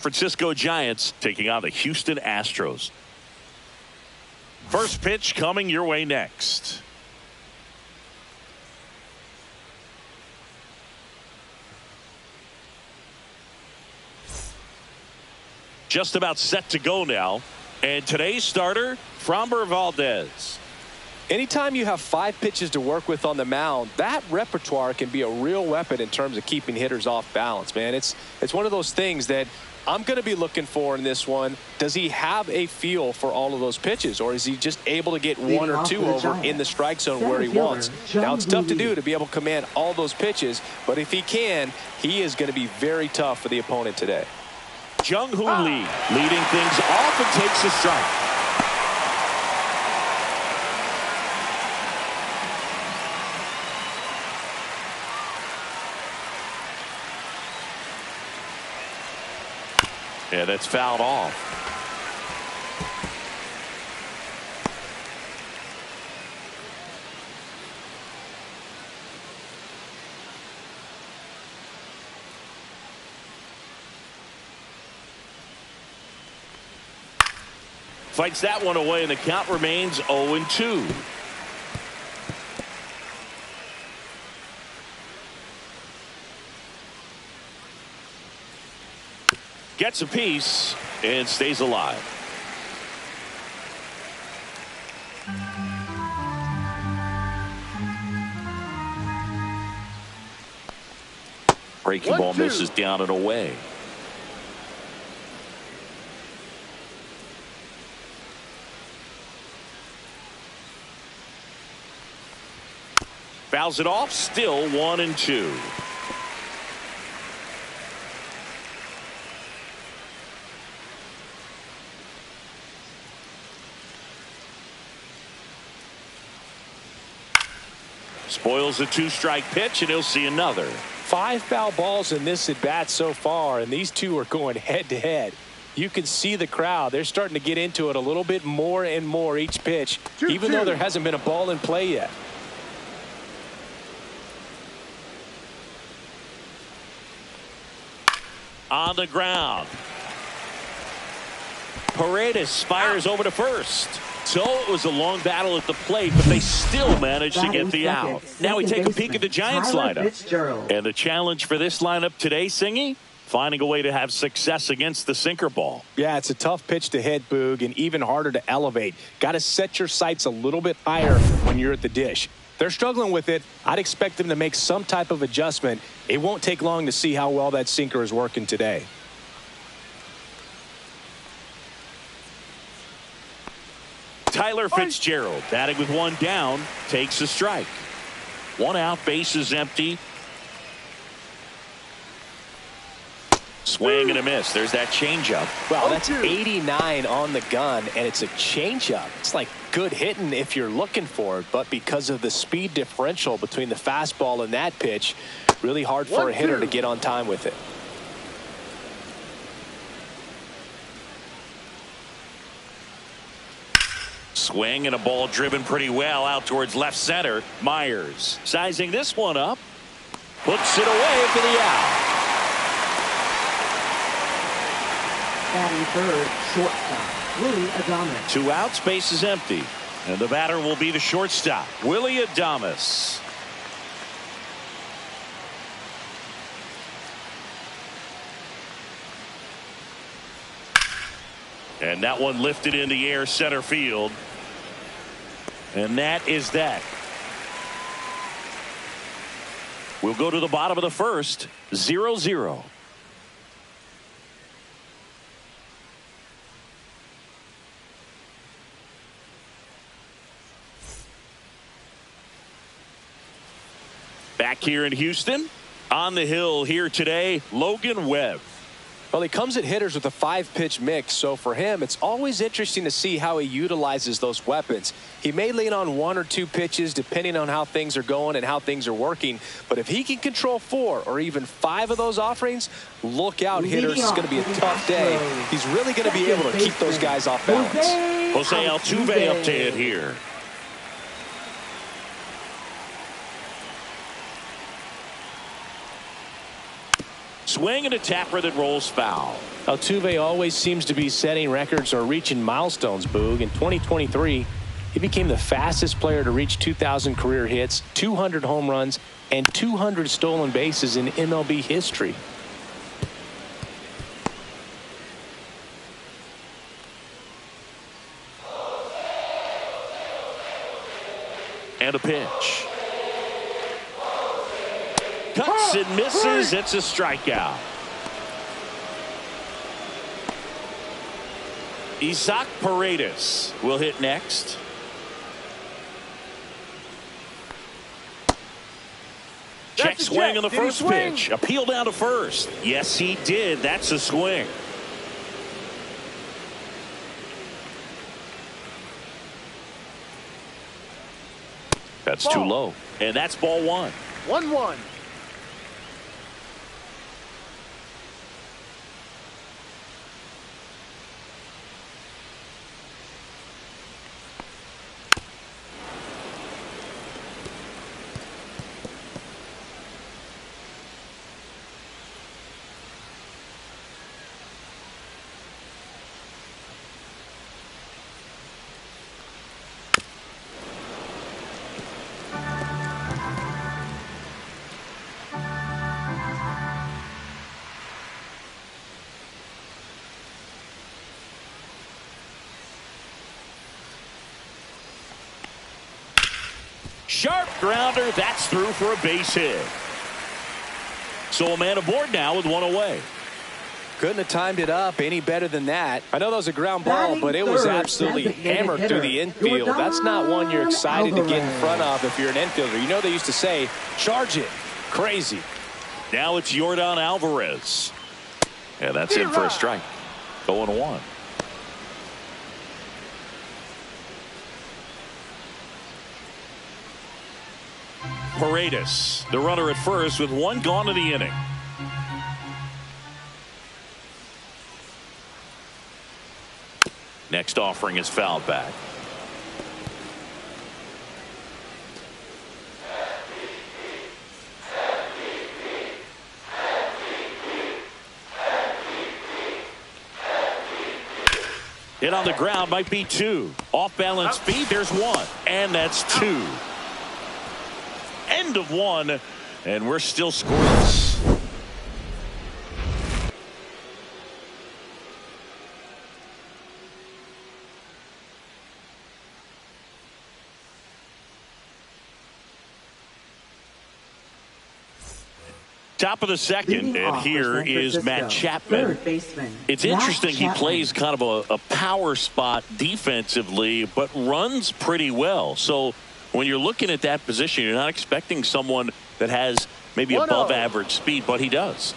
Fransisco Giants taking on the Houston Astros. First pitch coming your way next. Just about set to go now. And today's starter, Framber Valdez. Anytime you have 5 pitches to work with on the mound, that repertoire can be a real weapon in terms of keeping hitters off balance, man. It's one of those things that I'm going to be looking for in this one. Does he have a feel for all of those pitches, or is he just able to get 1 or 2 over in the strike zone where he wants? Now, it's tough to do to be able to command all those pitches, but if he can, he is going to be very tough for the opponent today. Jung-Hoo Lee leading things off and takes a strike. Yeah, that's fouled off. Fights that one away, and the count remains 0-2. Gets a piece and stays alive. Breaking ball misses down and away. Fouls it off, still 1-2. Spoils a 2-strike pitch, and he'll see another. 5 foul balls in this at bat so far, and these two are going head to head. You can see the crowd. They're starting to get into it a little bit more and more each pitch, even though there hasn't been a ball in play yet. On the ground. Paredes fires over to first. So it was a long battle at the plate, but they still managed to get the out. Now we take a peek at the Giants lineup. And the challenge for this lineup today, Singy, finding a way to have success against the sinker ball. Yeah, it's a tough pitch to hit, Boog, and even harder to elevate. Got to set your sights a little bit higher when you're at the dish. They're struggling with it. I'd expect them to make some type of adjustment. It won't take long to see how well that sinker is working today. Tyler Fitzgerald batting with 1 down, takes a strike. 1 out, base is empty. Swing and a miss. There's that changeup. Well, that's 89 on the gun, and it's a changeup. It's like good hitting if you're looking for it, but because of the speed differential between the fastball and that pitch, really hard for a hitter to get on time with it. Swing and a ball driven pretty well out towards left center. Myers sizing this one up. Puts it away for the out. Batting third, shortstop, Willie Adames. 2 outs, base is empty. And the batter will be the shortstop, Willie Adames. And that one lifted in the air center field. And that is that. We'll go to the bottom of the first, 0-0. Back here in Houston, on the hill here today, Logan Webb. Well, he comes at hitters with a 5-pitch mix, so for him, it's always interesting to see how he utilizes those weapons. He may lean on 1 or 2 pitches depending on how things are going and how things are working, but if he can control 4 or even 5 of those offerings, look out, hitters. It's going to be a tough day. He's really going to be able to keep those guys off balance. Jose Altuve up to hit here. Swing and a tapper that rolls foul. Altuve always seems to be setting records or reaching milestones, Boog. In 2023, he became the fastest player to reach 2,000 career hits, 200 home runs, and 200 stolen bases in MLB history. And a pitch. Cuts and misses. It's a strikeout. Isaac Paredes will hit next. Check swing on the first pitch. Appeal down to first. Yes, he did. That's a swing. That's too low. And that's ball one. 1-1. Sharp grounder. That's through for a base hit. So a man aboard now with one away. Couldn't have timed it up any better than that. I know that was a ground ball, but it was absolutely hammered through the infield. That's not one you're excited to get in front of if you're an infielder. You know they used to say, charge it. Crazy. Now it's Yordan Alvarez. And that's in for a strike. 0-1. Paredes, the runner at first with one gone in the inning. Next offering is fouled back. Hit on the ground, might be two. Off balance speed, there's one. And that's two. End of one, and we're still scoreless. Top of the second, and here is Matt Chapman. It's interesting, he plays kind of a power spot defensively, but runs pretty well. So when you're looking at that position, you're not expecting someone that has maybe above average speed, but he does.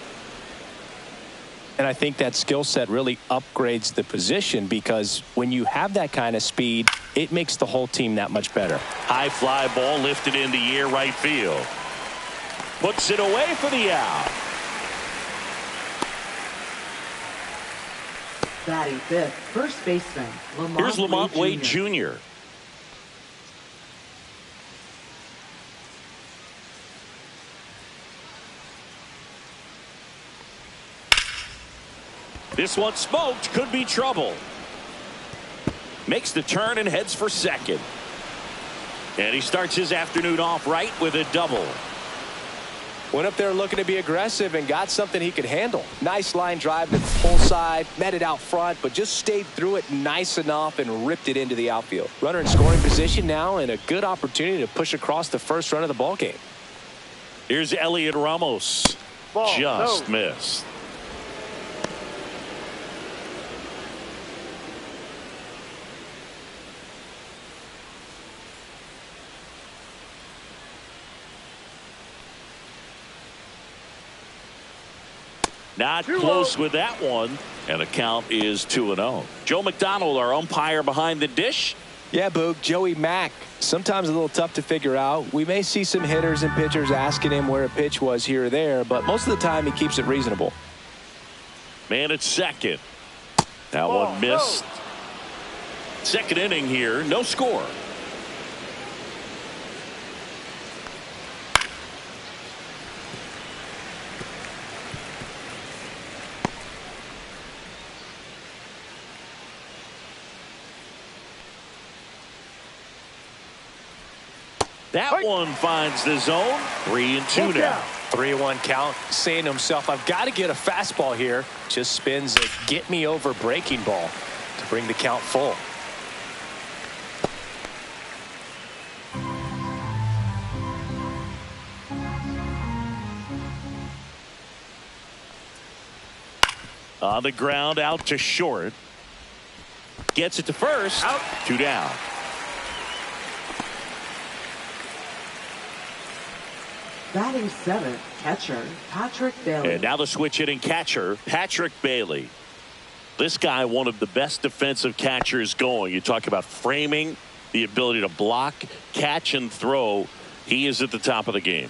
And I think that skill set really upgrades the position, because when you have that kind of speed, it makes the whole team that much better. High fly ball lifted in the air, right field. Puts it away for the out. Batting fifth, first baseman, Here's Lamont Wade Jr. This one smoked, could be trouble. Makes the turn and heads for second. And he starts his afternoon off right with a double. Went up there looking to be aggressive and got something he could handle. Nice line drive to the full side, met it out front, but just stayed through it nice enough and ripped it into the outfield. Runner in scoring position now, and a good opportunity to push across the first run of the ball game. Here's Elliot Ramos. Just missed. Not close with that one, and the count is 2-0. Joe McDonald, our umpire behind the dish. Yeah, Boog, Joey Mack. Sometimes a little tough to figure out. We may see some hitters and pitchers asking him where a pitch was here or there, but most of the time he keeps it reasonable. Man at second. That one missed. Second inning here, no score. That one finds the zone. 3-2 now. 3-1 count. Saying to himself, I've got to get a fastball here. Just spins a get me over breaking ball to bring the count full. On the ground, out to short. Gets it to first. Out. 2 down. Batting 7th, catcher Patrick Bailey. And now the switch hitting catcher, Patrick Bailey. This guy, one of the best defensive catchers going. You talk about framing, the ability to block, catch, and throw. He is at the top of the game.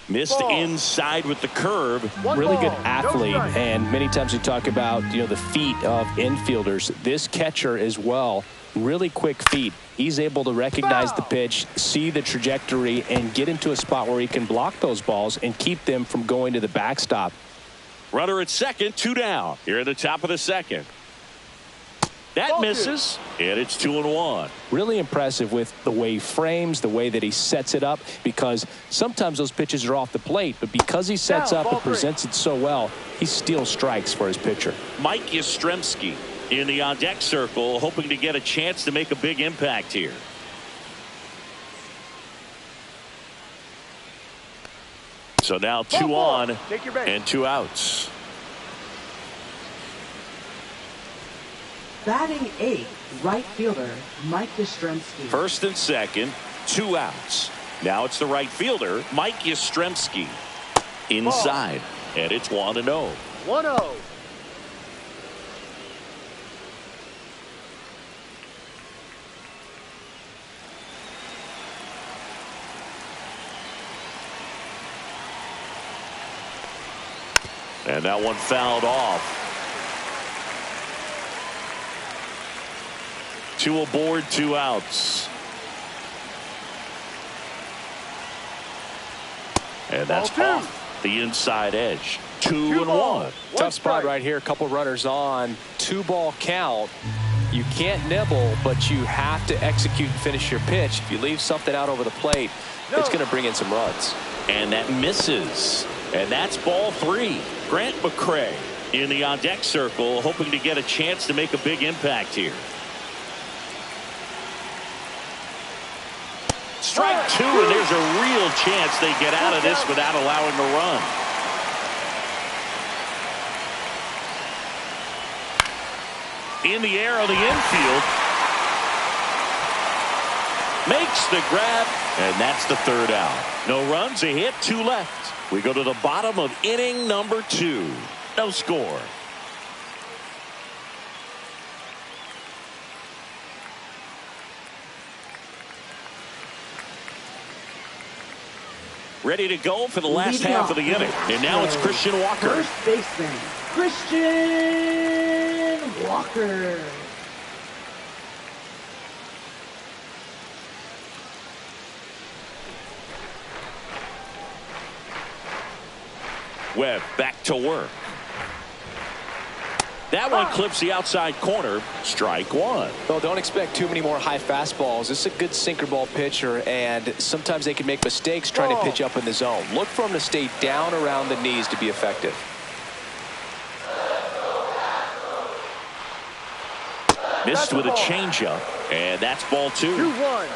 Missed inside with the curve. Really good athlete, and many times we talk about the feet of infielders. This catcher as well, really quick feet. He's able to recognize the pitch, see the trajectory, and get into a spot where he can block those balls and keep them from going to the backstop. Runner at second, 2 down. Here at the top of the second. That misses, and it's 2-1. Really impressive with the way he frames, the way that he sets it up, because sometimes those pitches are off the plate, but because he sets up and presents it so well, he steals strikes for his pitcher. Mike Yastrzemski in the on-deck circle, hoping to get a chance to make a big impact here. So now 2 on and 2 outs. Batting 8th, right fielder Mike Yastrzemski. First and second, 2 outs. Now it's the right fielder, Mike Yastrzemski. Inside, and it's 1-0. 1-0. And that one fouled off. 2 aboard, 2 outs. And that's off the inside edge. 2-1. Tough spot right here. A couple runners on. 2-ball count. You can't nibble, but you have to execute and finish your pitch. If you leave something out over the plate, it's going to bring in some runs. And that misses. And that's ball 3. Grant McCray in the on-deck circle, hoping to get a chance to make a big impact here. Strike 2, and there's a real chance they get out of this without allowing a run. In the air on the infield. Makes the grab, and that's the 3rd out. No runs, a hit, 2 left. We go to the bottom of inning number 2. No score. Ready to go for the last half of the inning. And now it's Christian Walker. First baseman, Christian Walker. Webb back to work. That one clips the outside corner. Strike 1. Well, don't expect too many more high fastballs. This is a good sinker ball pitcher, and sometimes they can make mistakes trying to pitch up in the zone. Look for him to stay down around the knees to be effective. Missed with a changeup, and that's ball 2. 2-1.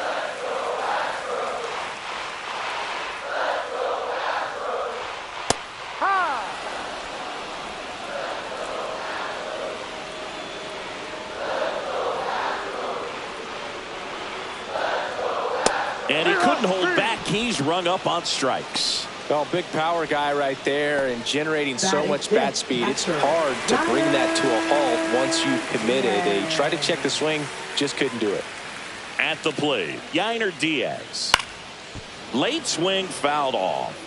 And he couldn't hold back. He's rung up on strikes. Well, big power guy right there and generating so much bat speed. It's hard to bring that to a halt once you've committed. They tried to check the swing, just couldn't do it. At the plate, Yainer Diaz. Late swing fouled off.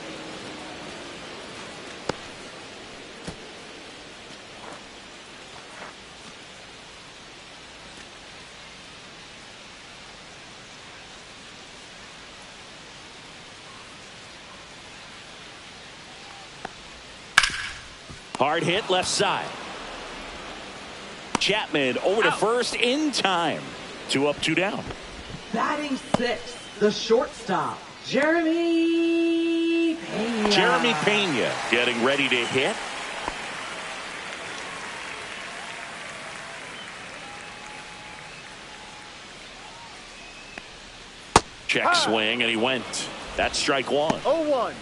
Hard hit left side. Chapman over to first in time. 2 up, 2 down. Batting sixth, the shortstop, Jeremy Pena. Jeremy Pena getting ready to hit. Check swing, and he went. That's strike one. 0-1.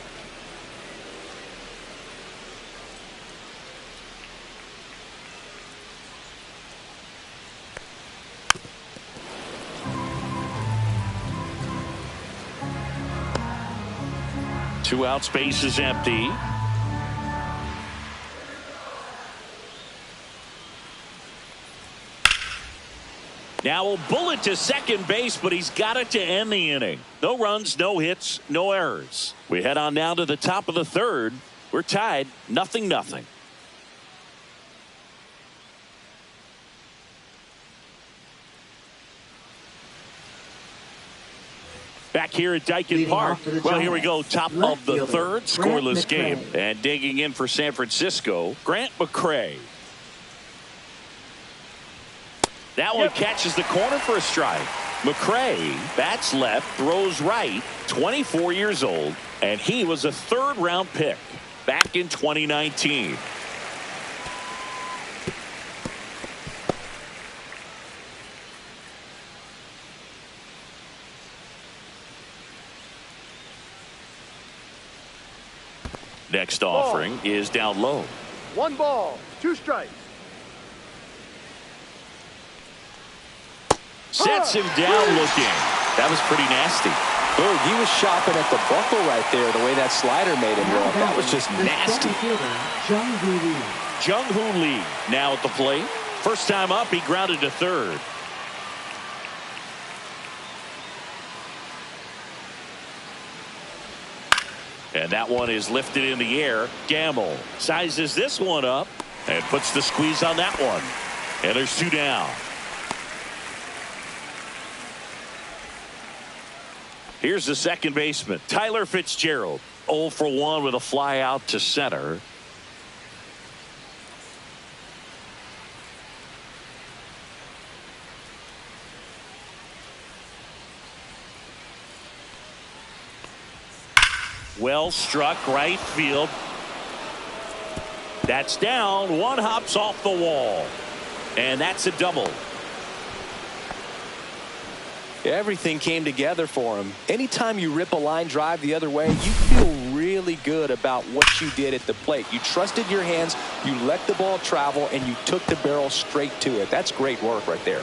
Two outs, base is empty. Now a bullet to second base, but he's got it to end the inning. No runs, no hits, no errors. We head on now to the top of the third. We're tied, 0-0. Back here at Dyken Park. Well, here we go. Top of the third. Scoreless game. And digging in for San Francisco, Grant McCray. That one catches the corner for a strike. McCray bats left, throws right, 24 years old, and he was a third-round pick back in 2019. Next offering is down low. 1 ball, 2 strikes. Sets him down looking. That was pretty nasty. Boom, he was shopping at the buckle right there, the way that slider made him look. That was just nasty. Jung-Hoo Lee now at the plate. First time up, he grounded to third. And that one is lifted in the air. Gamble sizes this one up and puts the squeeze on that one. And there's 2 down. Here's the second baseman, Tyler Fitzgerald. 0 for 1 with a fly out to center. Well struck right field. That's down. One hops off the wall. And that's a double. Everything came together for him. Anytime you rip a line drive the other way, you feel really good about what you did at the plate. You trusted your hands, you let the ball travel, and you took the barrel straight to it. That's great work right there.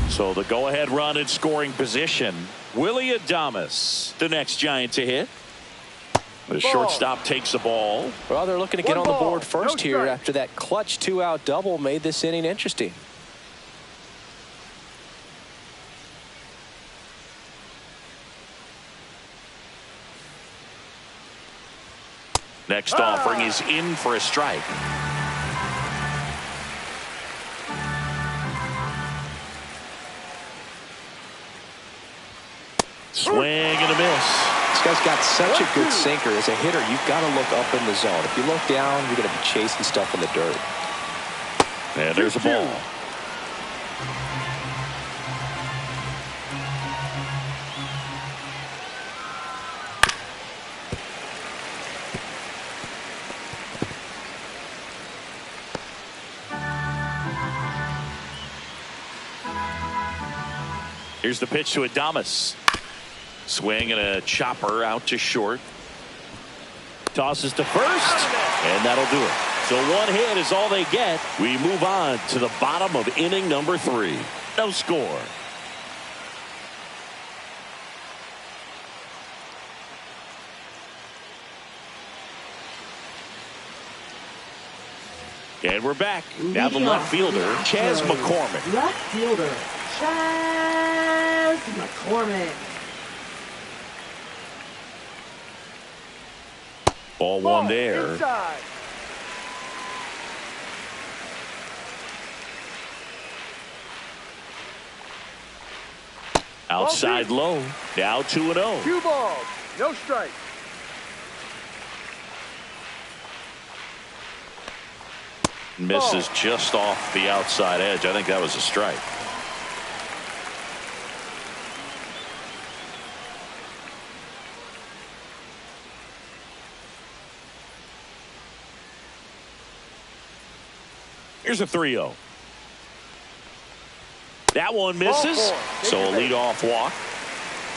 So the go-ahead run in scoring position. Willie Adames, the next Giant to hit. The shortstop takes the ball. Well, they're looking to get on the board first No here strike. after that clutch 2-out double made this inning interesting. Next offering is in for a strike. Swing and a miss. This guy's got such a good sinker. As a hitter, you've got to look up in the zone. If you look down, you're going to be chasing stuff in the dirt. And there's a ball. Here's the pitch to Adames. Swing and a chopper out to short. Tosses to first, and that'll do it. So one hit is all they get. We move on to the bottom of inning number 3. No score. And we're back. Now the left fielder, Chaz McCormick. Left fielder, Chaz McCormick. Ball one there. Inside. Outside low. Now 2-0. 2 balls, no strike. Misses just off the outside edge. I think that was a strike. Here's a 3-0. That one misses. So a leadoff walk.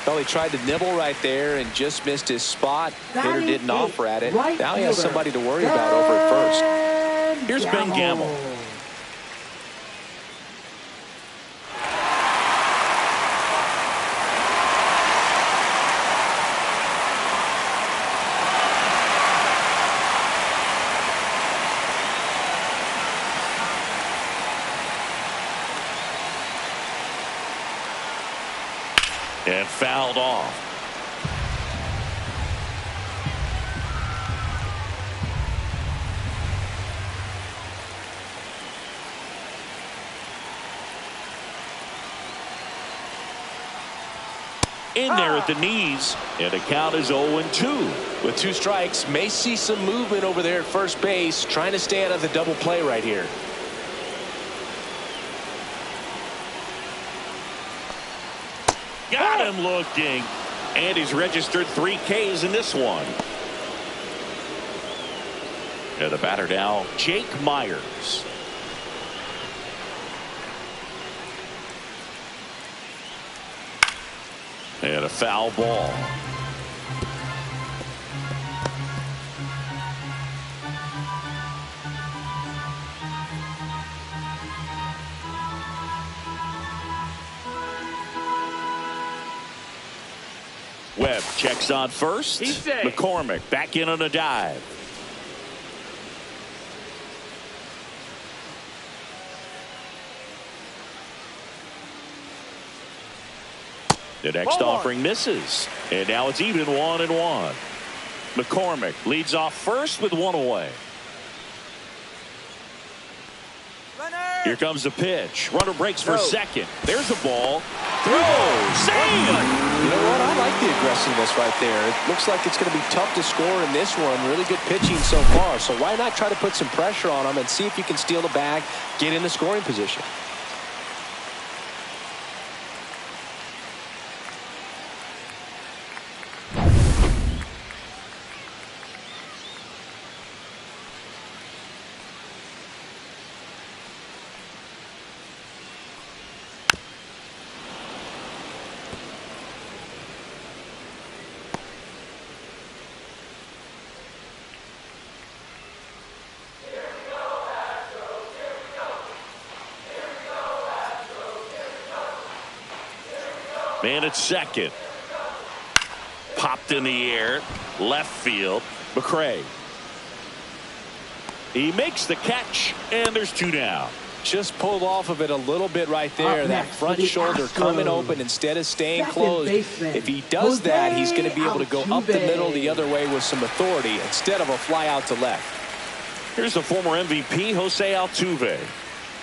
Well, he tried to nibble right there and just missed his spot. Hitter didn't offer at it. Now he has somebody to worry about over at first. Here's Ben Gamble. And fouled off. In there at the knees, and the count is 0-2. With 2 strikes, may see some movement over there at first base, trying to stay out of the double play right here. Got him looking. And he's registered 3 Ks in this one. And the batter now, Jake Myers. And a foul ball. Webb checks on first. McCormick back in on a dive. The next offering misses. And now it's even 1-1. McCormick leads off first with 1 away. Here comes the pitch. Runner breaks for second. There's a ball. Throw. Save. You know what? I like the aggressiveness right there. It looks like it's going to be tough to score in this one. Really good pitching so far. So why not try to put some pressure on him and see if you can steal the bag, get in the scoring position. Man at second. Popped in the air. Left field. McCray. He makes the catch, and there's 2 down. Just pulled off of it a little bit right there. That front shoulder coming open instead of staying closed. If he does that, he's going to be able to go up the middle the other way with some authority instead of a fly out to left. Here's the former MVP, Jose Altuve.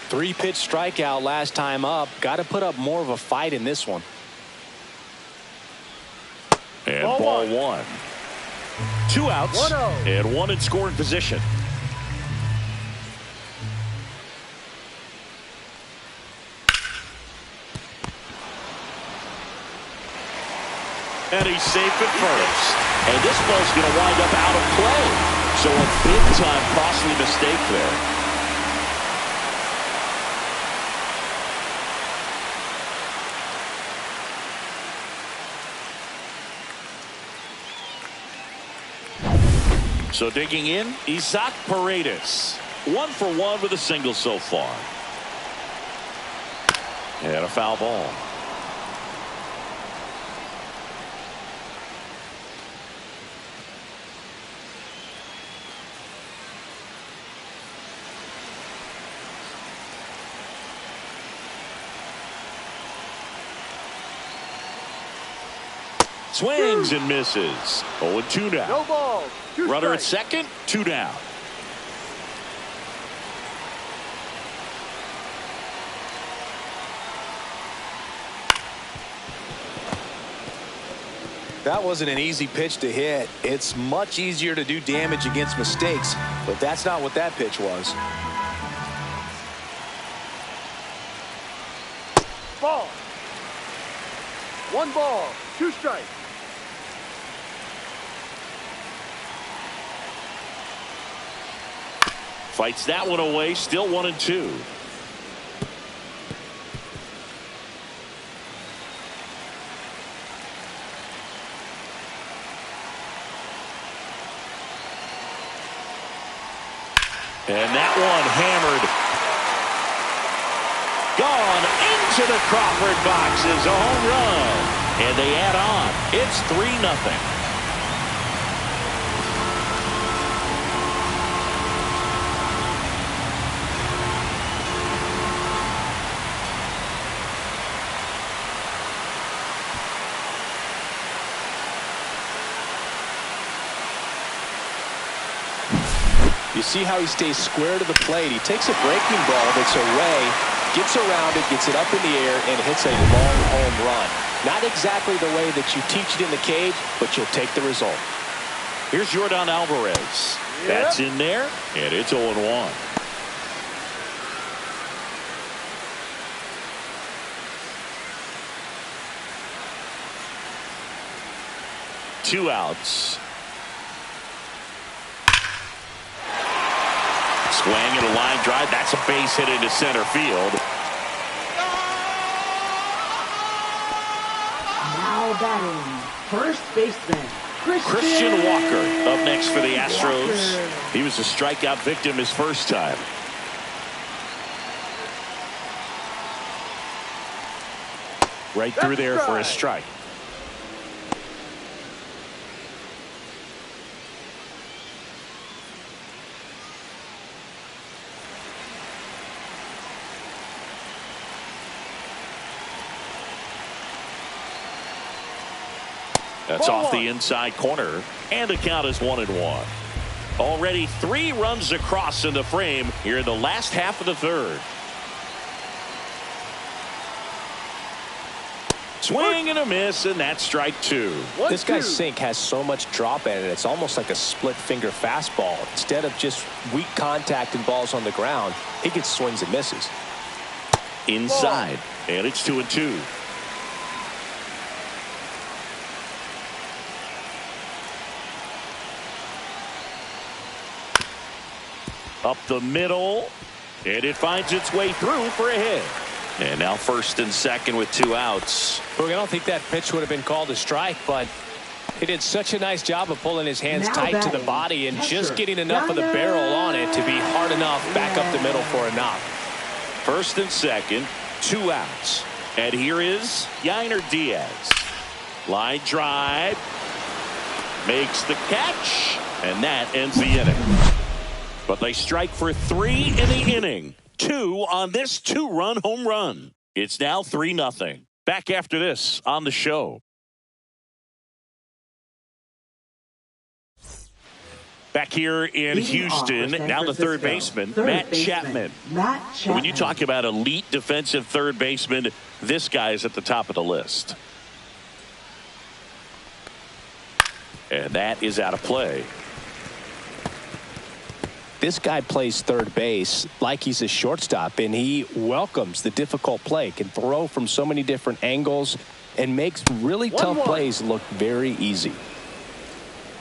3-pitch strikeout last time up. Got to put up more of a fight in this one. And ball 1. 2 outs and 1 in scoring position. And he's safe at first. And this ball's going to wind up out of play. So a big-time costly mistake there. So digging in, Isaac Paredes. 1 for 1 with a single so far. And a foul ball. Swings and misses. 0-2 now. No ball. Runner at second, 2 down. That wasn't an easy pitch to hit. It's much easier to do damage against mistakes, but that's not what that pitch was. One ball, two strikes. Fights that one away, still 1-2. And that one hammered. Gone into the Crawford boxes, a home run. And they add on. It's 3-0. You see how he stays square to the plate. He takes a breaking ball that's away, gets around it, gets it up in the air, and hits a long home run. Not exactly the way that you teach it in the cage, but you'll take the result. Here's Jordan Alvarez. That's in there, and it's 0-1. Two outs. Swing and a line drive. That's a base hit into center field. Now batting, first baseman, Christian Walker up next for the Astros. He was a strikeout victim his first time. Right through there for a strike. That's off the inside corner, and the count is 1-1. Already 3 runs across in the frame here in the last half of the third. Swing and a miss, and that's strike 2. This guy's sink has so much drop in it. It's almost like a split finger fastball. Instead of just weak contact and balls on the ground, he gets swings and misses. Inside, and it's 2-2. Up the middle, and it finds its way through for a hit. And now first and second with 2 outs. Look, I don't think that pitch would have been called a strike, but he did such a nice job of pulling his hands tight to the body and just getting enough of the barrel on it to be hard enough back up the middle for a knock. First and second, 2 outs. And here is Yainer Diaz. Line drive. Makes the catch. And that ends the inning. But they strike for 3 in the inning. 2 on this 2-run home run. It's now 3-0. Back after this on the show. Back here in Houston, now the third baseman, Matt Chapman. When you talk about elite defensive third baseman, this guy is at the top of the list. And that is out of play. This guy plays third base like he's a shortstop, and he welcomes the difficult play, can throw from so many different angles, and makes really tough plays look very easy.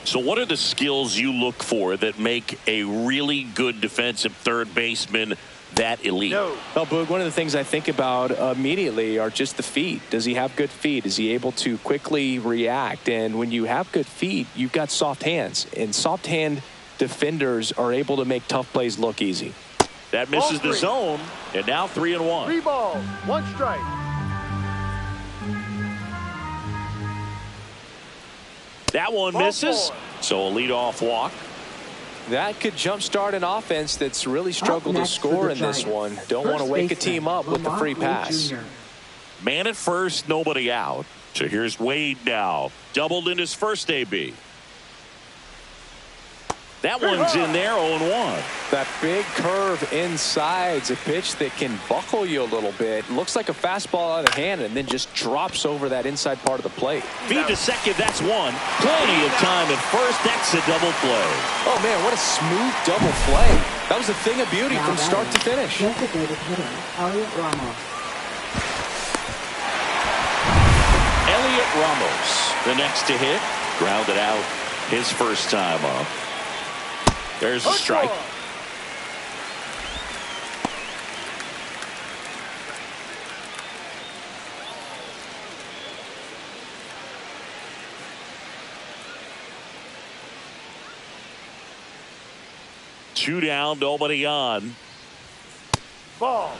So what are the skills you look for that make a really good defensive third baseman that elite? Well, Boog, one of the things I think about immediately are just the feet. Does he have good feet? Is he able to quickly react? And when you have good feet, you've got soft hands, and soft hand defenders are able to make tough plays look easy. That misses the zone, and now 3-1. 3 balls, 1 strike. That one misses, so a leadoff walk. That could jumpstart an offense that's really struggled to score in this one. Don't want to wake a team up with the free pass. Man at first, nobody out. So here's Wade now, doubled in his first AB. That one's in there, 0-1. That big curve inside's a pitch that can buckle you a little bit. Looks like a fastball out of the hand and then just drops over that inside part of the plate. Feed to second, that's one. Plenty of time at first. That's a double play. Oh, man, what a smooth double play. That was a thing of beauty from start to finish. Ramos, the next to hit. Grounded out his first time up. There's a strike. Two down, nobody on. Ball.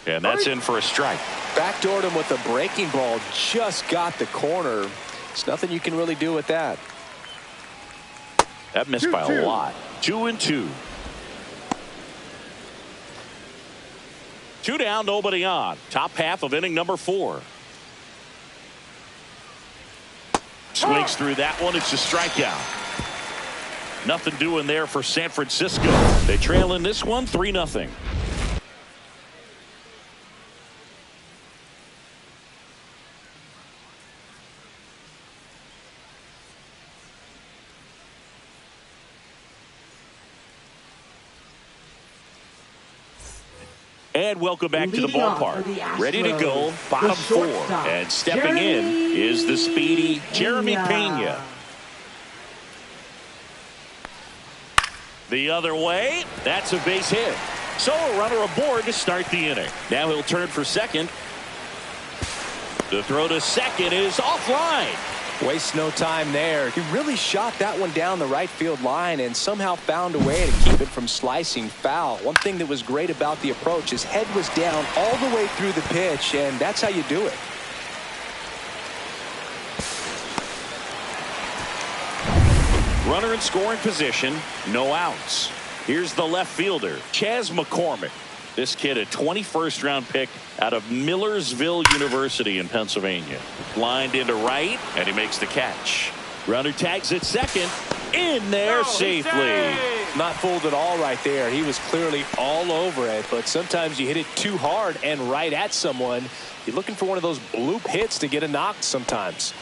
And that's in for a strike. Backdoored him with a breaking ball. Just got the corner. There's nothing you can really do with that. That missed by a lot. 2-2. Two down, nobody on. Top half of inning number 4. Swings through that one. It's a strikeout. Nothing doing there for San Francisco. They trail in this one 3-0. And welcome back to the ballpark. Ready to go, bottom 4. And stepping in is the speedy Jeremy Pena. The other way, that's a base hit. So a runner aboard to start the inning. Now he'll turn for second. The throw to second is offline. Waste no time there. He really shot that one down the right field line and somehow found a way to keep it from slicing foul. One thing that was great about the approach, his head was down all the way through the pitch, and that's how you do it. Runner in scoring position, no outs. Here's the left fielder, Chas McCormick. This kid, a 21st round pick out of Millersville University in Pennsylvania. Lined into right, and he makes the catch. Runner tags at second. In there safely. Not fooled at all right there. He was clearly all over it, but sometimes you hit it too hard and right at someone. You're looking for one of those bloop hits to get a knock sometimes.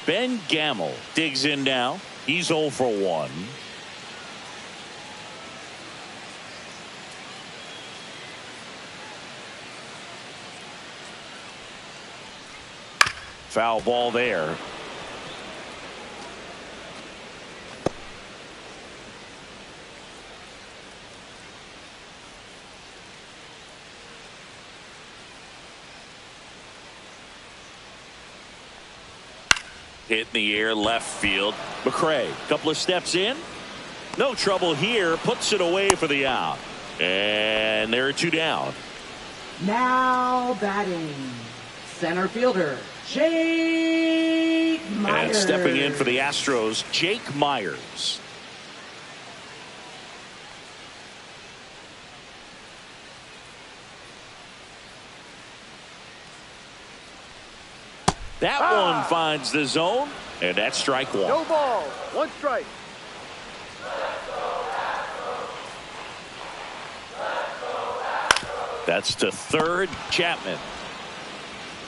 Ben Gamel digs in now. He's 0 for 1. Foul ball there. Hit in the air, left field. McCray, couple of steps in. No trouble here. Puts it away for the out. And there are 2 down. Now batting, center fielder, Jake Myers. And stepping in for the Astros, Jake Myers. That one finds the zone, and that's strike 1. No ball. 1 strike. That's to third. Chapman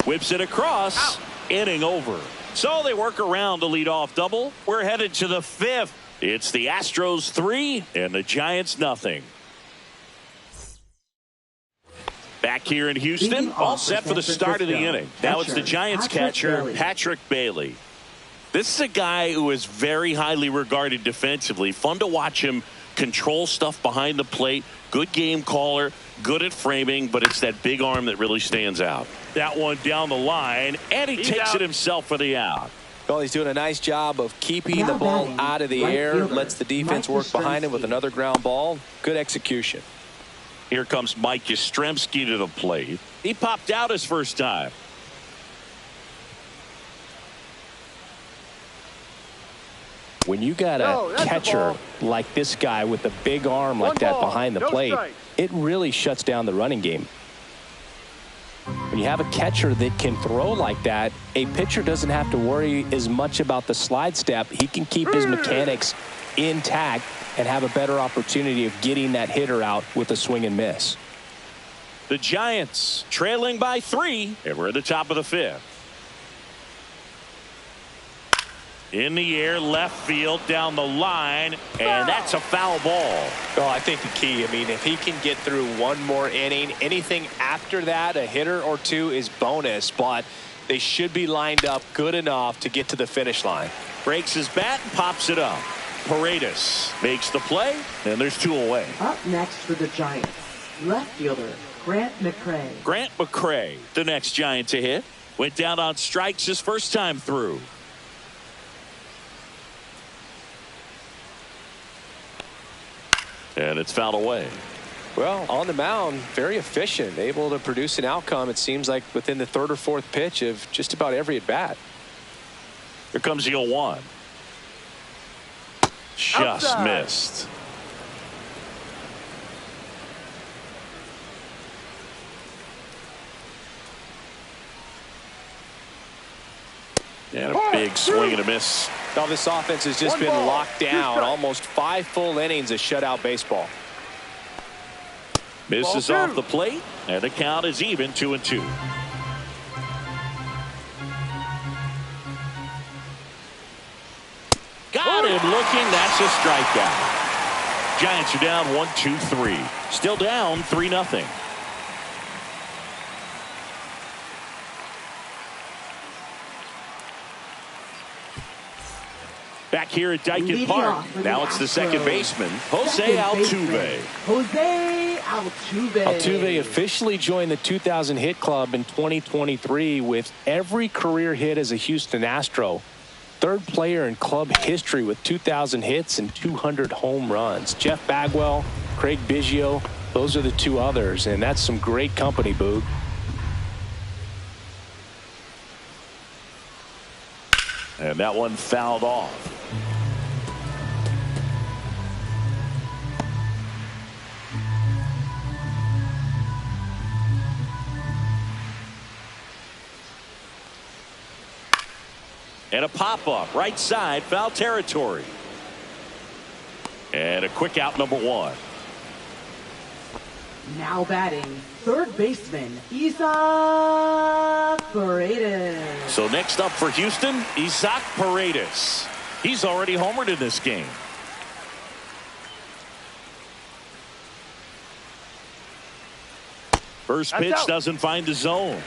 whips it across. Inning over. So they work around the leadoff double. We're headed to the 5th. It's the Astros 3 and the Giants nothing. Back here in Houston, all set for the start of the inning. Now it's the Giants catcher, Patrick Bailey. This is a guy who is very highly regarded defensively. Fun to watch him control stuff behind the plate. Good game caller, good at framing, but it's that big arm that really stands out. That one down the line, and he takes it himself for the out. Well, he's doing a nice job of keeping the ball out of the air, lets the defense work behind him with another ground ball. Good execution. Here comes Mike Yastrzemski to the plate. He popped out his first time. When you got a catcher like this guy with a big arm like that behind the plate, it really shuts down the running game. When you have a catcher that can throw like that, a pitcher doesn't have to worry as much about the slide step. He can keep his mechanics intact and have a better opportunity of getting that hitter out with a swing and miss. The Giants trailing by 3, and we're at the top of the 5th. In the air, left field, down the line, and that's a foul ball. Well, I think the key, I mean, if he can get through one more inning, anything after that, a hitter or two is bonus, but they should be lined up good enough to get to the finish line. Breaks his bat and pops it up. Paredes makes the play, and there's 2 away. Up next for the Giants, left fielder Grant McCray. Grant McCray, the next Giant to hit. Went down on strikes his first time through. And it's fouled away. Well, on the mound, very efficient, able to produce an outcome, it seems like, within the 3rd or 4th pitch of just about every at-bat. Here comes the 0-1. Just Outside. missed. And a big swing and a miss. Now this offense has just been locked down. Almost 5 full innings of shutout baseball. Misses off the plate, and the count is even 2-2. Got him looking. That's a strikeout. Giants are down 1-2-3. Still down 3-0. Back here at Dyken Park. Now it's the second baseman, Jose Altuve. Jose Altuve. Altuve officially joined the 2,000 hit club in 2023 with every career hit as a Houston Astro. 3rd player in club history with 2,000 hits and 200 home runs. Jeff Bagwell, Craig Biggio, those are the 2 others, and that's some great company, Boog. And that one fouled off. And a pop-up, right side, foul territory. And a quick out, number 1. Now batting, 3rd baseman, Isaac Paredes. So next up for Houston, Isaac Paredes. He's already homered in this game. First pitch doesn't find the zone.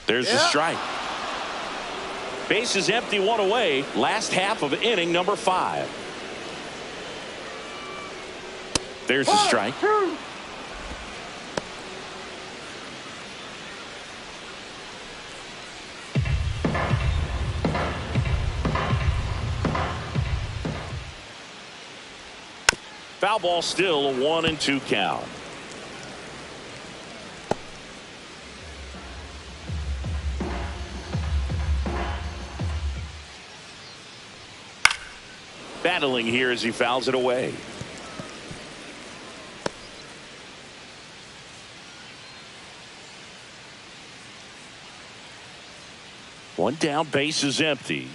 There's the strike. Base is empty, 1 away. Last half of inning number 5. There's the strike. Foul ball, still a 1-2 count. Battling here as he fouls it away. One down, base is empty.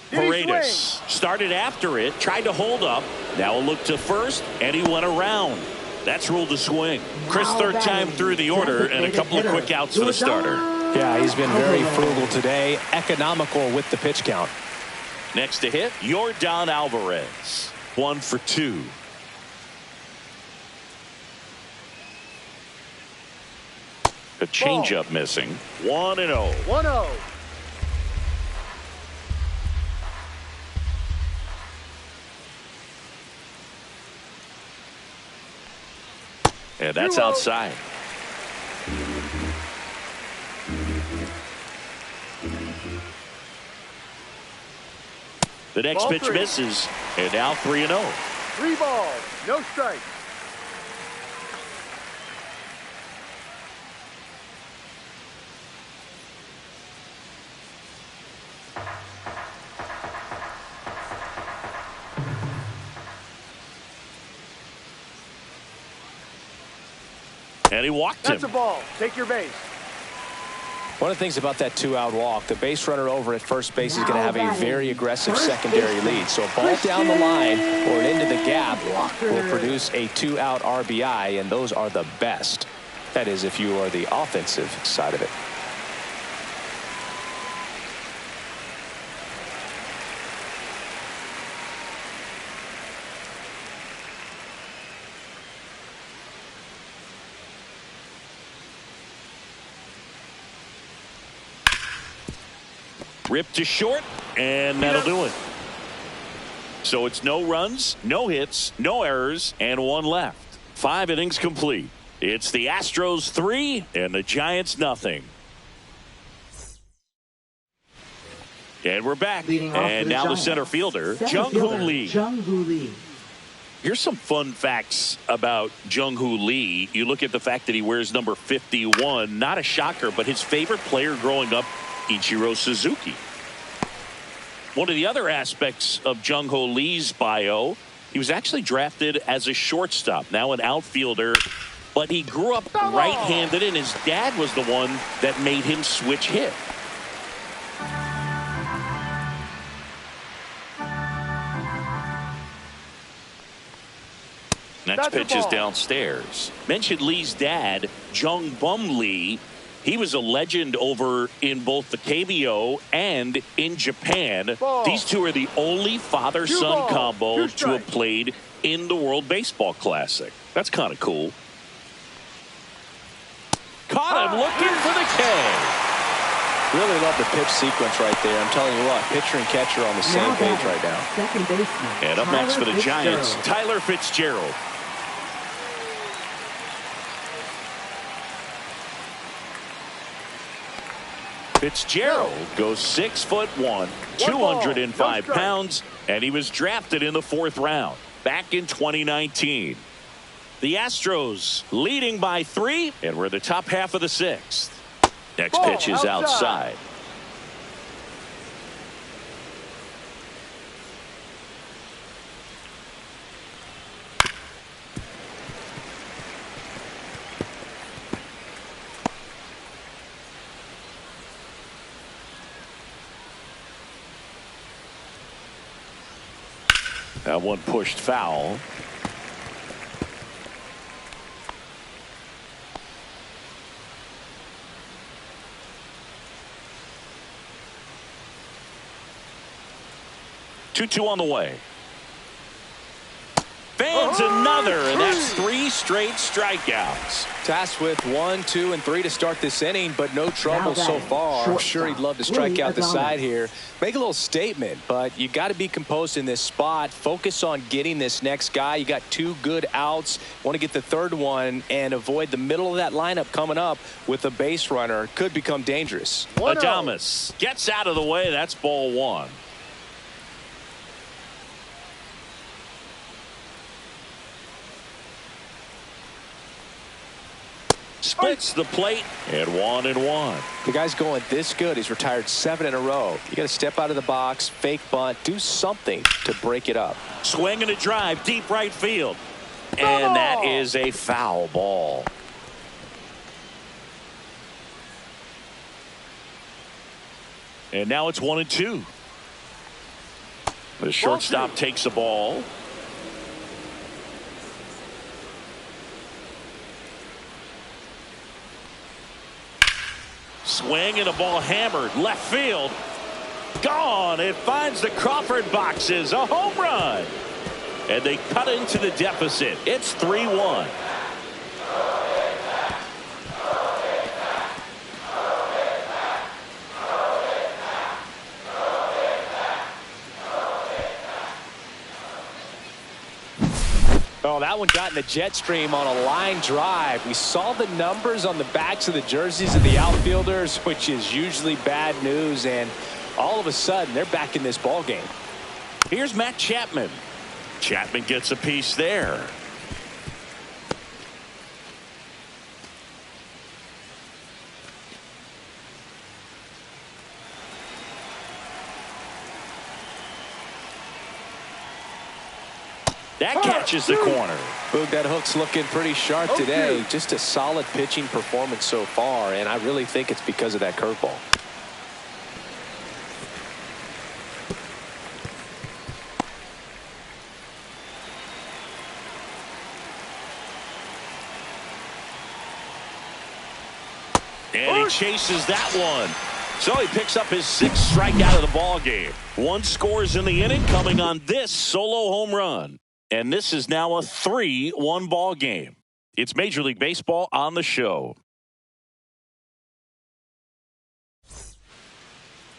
Paredes started after it, tried to hold up. Now a look to first, and he went around. That's ruled a swing. Chris, 3rd time through the order, and a couple of quick outs for the starter. Yeah, he's been very frugal today, economical with the pitch count. Next to hit, Yordan Alvarez. 1 for 2. A changeup missing. 1-0. 1-0. And that's outside. The next pitch misses, and now 3-0. 3 balls, no strikes. And he walked him. That's a ball. Take your base. One of the things about that 2-out walk, the base runner over at first base is going to have a very aggressive secondary lead. So a ball down the line or into the gap will produce a 2-out RBI, and those are the best. That is, if you are the offensive side of it. Ripped to short, and that'll do it. So it's no runs, no hits, no errors, and 1 left. 5 innings complete. It's the Astros 3 and the Giants nothing. And we're back. And now the center fielder, Jung-Hoo Lee. Here's some fun facts about Jung-Hoo Lee. You look at the fact that he wears number 51. Not a shocker, but his favorite player growing up, Ichiro Suzuki. One of the other aspects of Jung-Hoo Lee's bio, he was actually drafted as a shortstop, now an outfielder, but he grew up right-handed, and his dad was the one that made him switch hit. Next pitch is downstairs. Mentioned Lee's dad, Jung Bum Lee. He was a legend over in both the KBO and in Japan. These two are the only father-son combo to have played in the World Baseball Classic. That's kind of cool. Caught him looking for the K. Really love the pitch sequence right there. I'm telling you what, pitcher and catcher on the same page right now. Second baseman. And up next for the Giants, Tyler Fitzgerald. Fitzgerald goes 6'1", 205 pounds, and he was drafted in the 4th round back in 2019. The Astros leading by 3, and we're the top half of the 6th. Next pitch is outside. That one pushed foul. Two on the way. Fans another, and that's 3 straight strikeouts. Tasked with 1, 2, and 3 to start this inning, but no trouble so far. I'm sure he'd love to strike out the side here. Make a little statement, but you got to be composed in this spot. Focus on getting this next guy. You got 2 good outs. Want to get the 3rd one and avoid the middle of that lineup coming up with a base runner. Could become dangerous. Adames gets out of the way. That's ball 1. Splits the plate, and 1-1. The guy's going this good. He's retired 7 in a row. You got to step out of the box, fake bunt, do something to break it up. Swing and a drive, deep right field. And that is a foul ball. And now it's 1-2. The shortstop takes the ball. Swing and a ball hammered left field. Gone. It finds the Crawford boxes. A home run. And they cut into the deficit. It's 3-1. Oh, that one got in the jet stream on a line drive. We saw the numbers on the backs of the jerseys of the outfielders, which is usually bad news, and all of a sudden they're back in this ball game. Here's Matt Chapman. Chapman gets a piece there. That catches the corner. Boog, that hook's looking pretty sharp today. Just a solid pitching performance so far, and I really think it's because of that curveball. And he chases that one. So he picks up his 6th strikeout of the ball game. 1 scores in the inning coming on this solo home run. And this is now a 3-1 ball game. It's Major League Baseball on the show.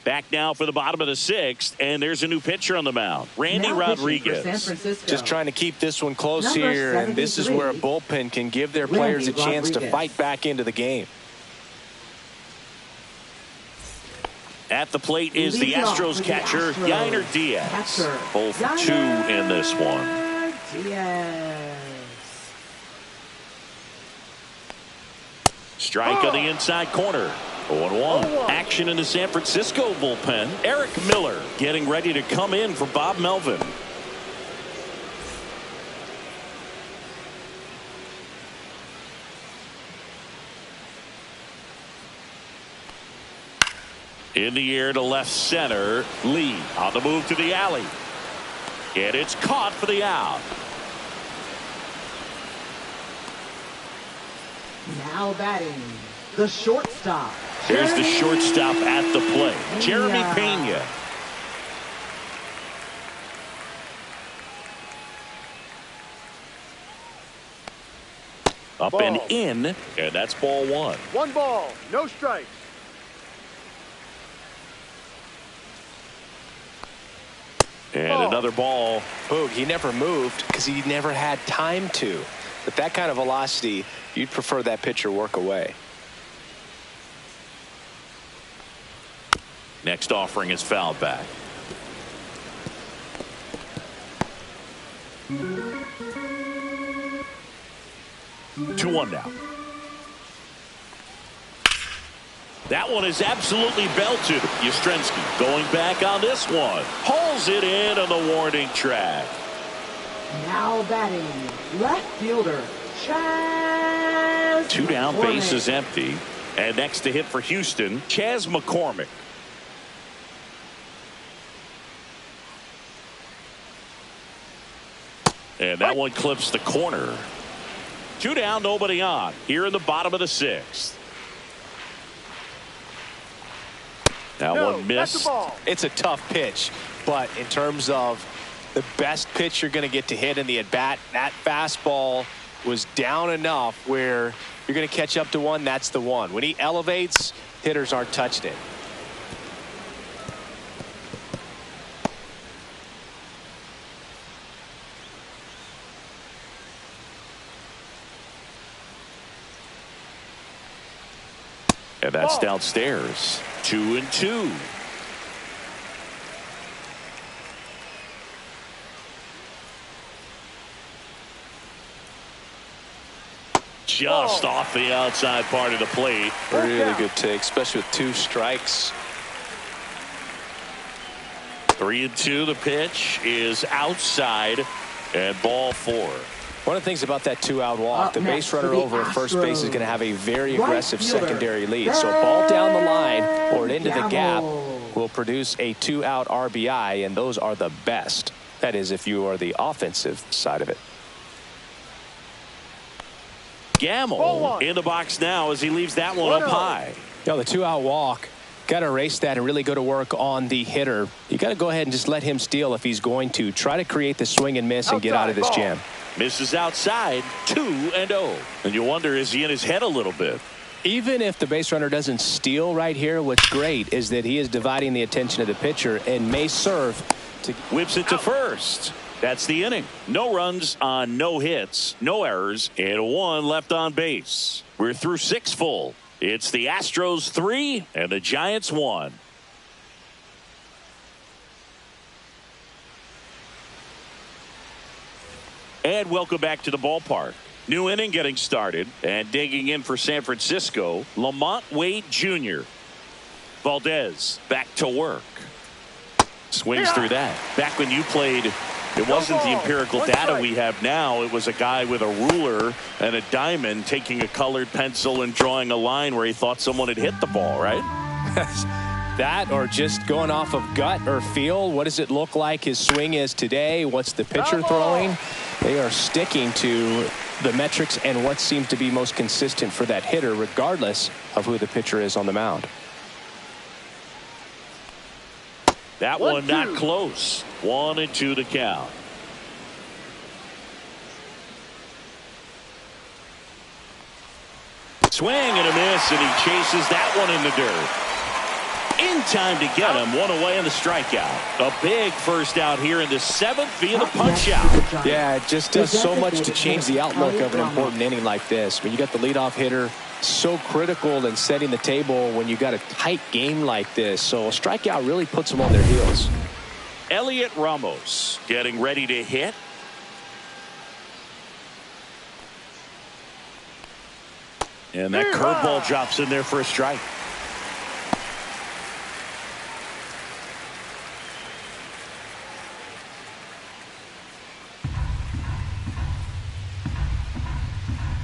Back now for the bottom of the 6th, and there's a new pitcher on the mound, Randy Rodriguez. Just trying to keep this one close here, and this is where a bullpen can give their players a chance to fight back into the game. At the plate is the Astros catcher, Yainer Diaz. 0 for 2 in this one. Strike on the inside corner. 0-1. Action in the San Francisco bullpen. Eric Miller getting ready to come in for Bob Melvin. In the air to left center. Lee on the move to the alley. And it's caught for the out. Now batting, the shortstop. Here's the shortstop at the plate, Jeremy Pena. Up and in, and that's ball 1. 1 ball, no strikes. And another ball. Boog, he never moved because he never had time to. But that kind of velocity, you'd prefer that pitcher work away. Next offering is fouled back. Two one now. That one is absolutely belted. Yastrzemski going back on this one. Hauls it in on the warning track. Now batting, left fielder, Chaz. 2 down, base is empty. And next to hit for Houston, Chaz McCormick. And that one clips the corner. 2 down, nobody on. Here in the bottom of the 6th. That one missed. It's a tough pitch, but in terms of the best pitch you're going to get to hit in the at-bat, that fastball was down enough where you're going to catch up to one. That's the one. When he elevates, hitters aren't touching it. And that's downstairs. 2-2. Just off the outside part of the plate. Really good take, especially with 2 strikes. 3-2. The pitch is outside, and ball 4. One of the things about that 2-out walk, the base runner over at first base is going to have a very aggressive secondary lead. So a ball down the line or into the gap will produce a 2-out RBI, and those are the best. That is, if you are the offensive side of it. Gamble in the box now as he leaves that one up high. The 2-out walk, got to erase that and really go to work on the hitter. You got to go ahead and just let him steal if he's going to. Try to create the swing and miss and get out of this jam. Misses outside, 2-0. And you wonder, is he in his head a little bit? Even if the base runner doesn't steal right here, what's great is that he is dividing the attention of the pitcher and may serve to whips it to first. That's the inning. No runs on no hits, no errors, and 1 left on base. We're through 6 full. It's the Astros 3 and the Giants 1. And welcome back to the ballpark. New inning getting started, and digging in for San Francisco, Lamont Wade Jr. Valdez back to work. Swings through that. Back when you played It wasn't the empirical data we have now. It was a guy with a ruler and a diamond taking a colored pencil and drawing a line where he thought someone had hit the ball, right? That or just going off of gut or feel. What does it look like his swing is today? What's the pitcher throwing? They are sticking to the metrics and what seems to be most consistent for that hitter, regardless of who the pitcher is on the mound. That one not close. 1-2 to count. Swing and a miss, and he chases that one in the dirt. In time to get him. One away in the strikeout. A big first out here in the 7th via the punch out. Yeah, it just does so much to change the outlook of an important inning like this. When you got the leadoff hitter, so critical in setting the table when you got a tight game like this. So a strikeout really puts them on their heels. Elliot Ramos getting ready to hit. And that curveball drops in there for a strike.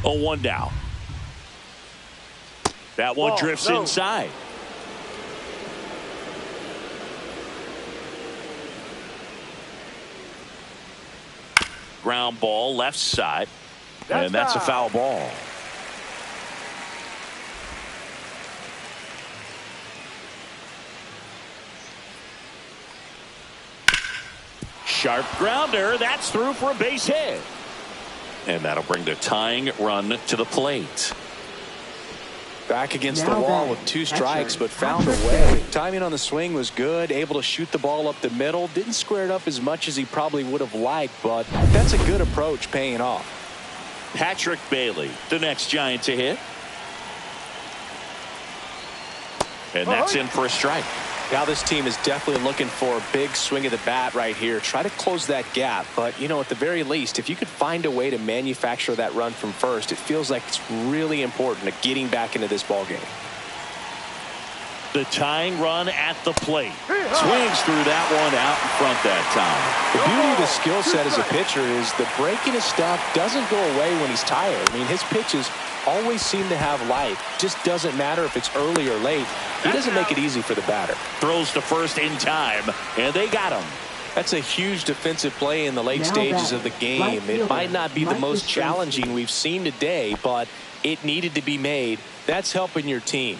A 1 down. That one drifts inside. Ground ball left side. And that's a foul ball. Sharp grounder. That's through for a base hit. And that'll bring the tying run to the plate. Back against the wall with 2 strikes, but found a way. Timing on the swing was good, able to shoot the ball up the middle. Didn't square it up as much as he probably would have liked, but that's a good approach paying off. Patrick Bailey, the next Giant to hit. And that's in for a strike. Now this team is definitely looking for a big swing of the bat right here. Try to close that gap. But, you know, at the very least, if you could find a way to manufacture that run from first, it feels like it's really important to getting back into this ball game. The tying run at the plate. Swings through that one out in front that time. The beauty of his skill set as a pitcher is the break in his stuff doesn't go away when he's tired. I mean, his pitches always seem to have life. Just doesn't matter if it's early or late. He doesn't make it easy for the batter. Throws to first in time, and they got him. That's a huge defensive play in the late stages of the game. It might not be the most challenging we've seen today, but it needed to be made. That's helping your team.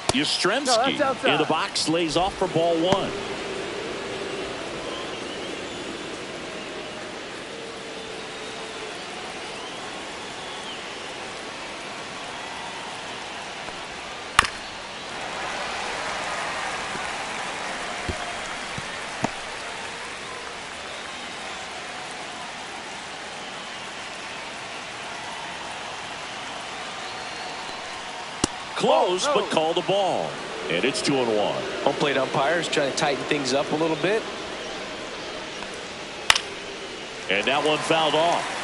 Yastrzemski in the box, lays off for ball 1. Close, but call the ball. And it's 2-1. Home plate umpires trying to tighten things up a little bit. And that one fouled off.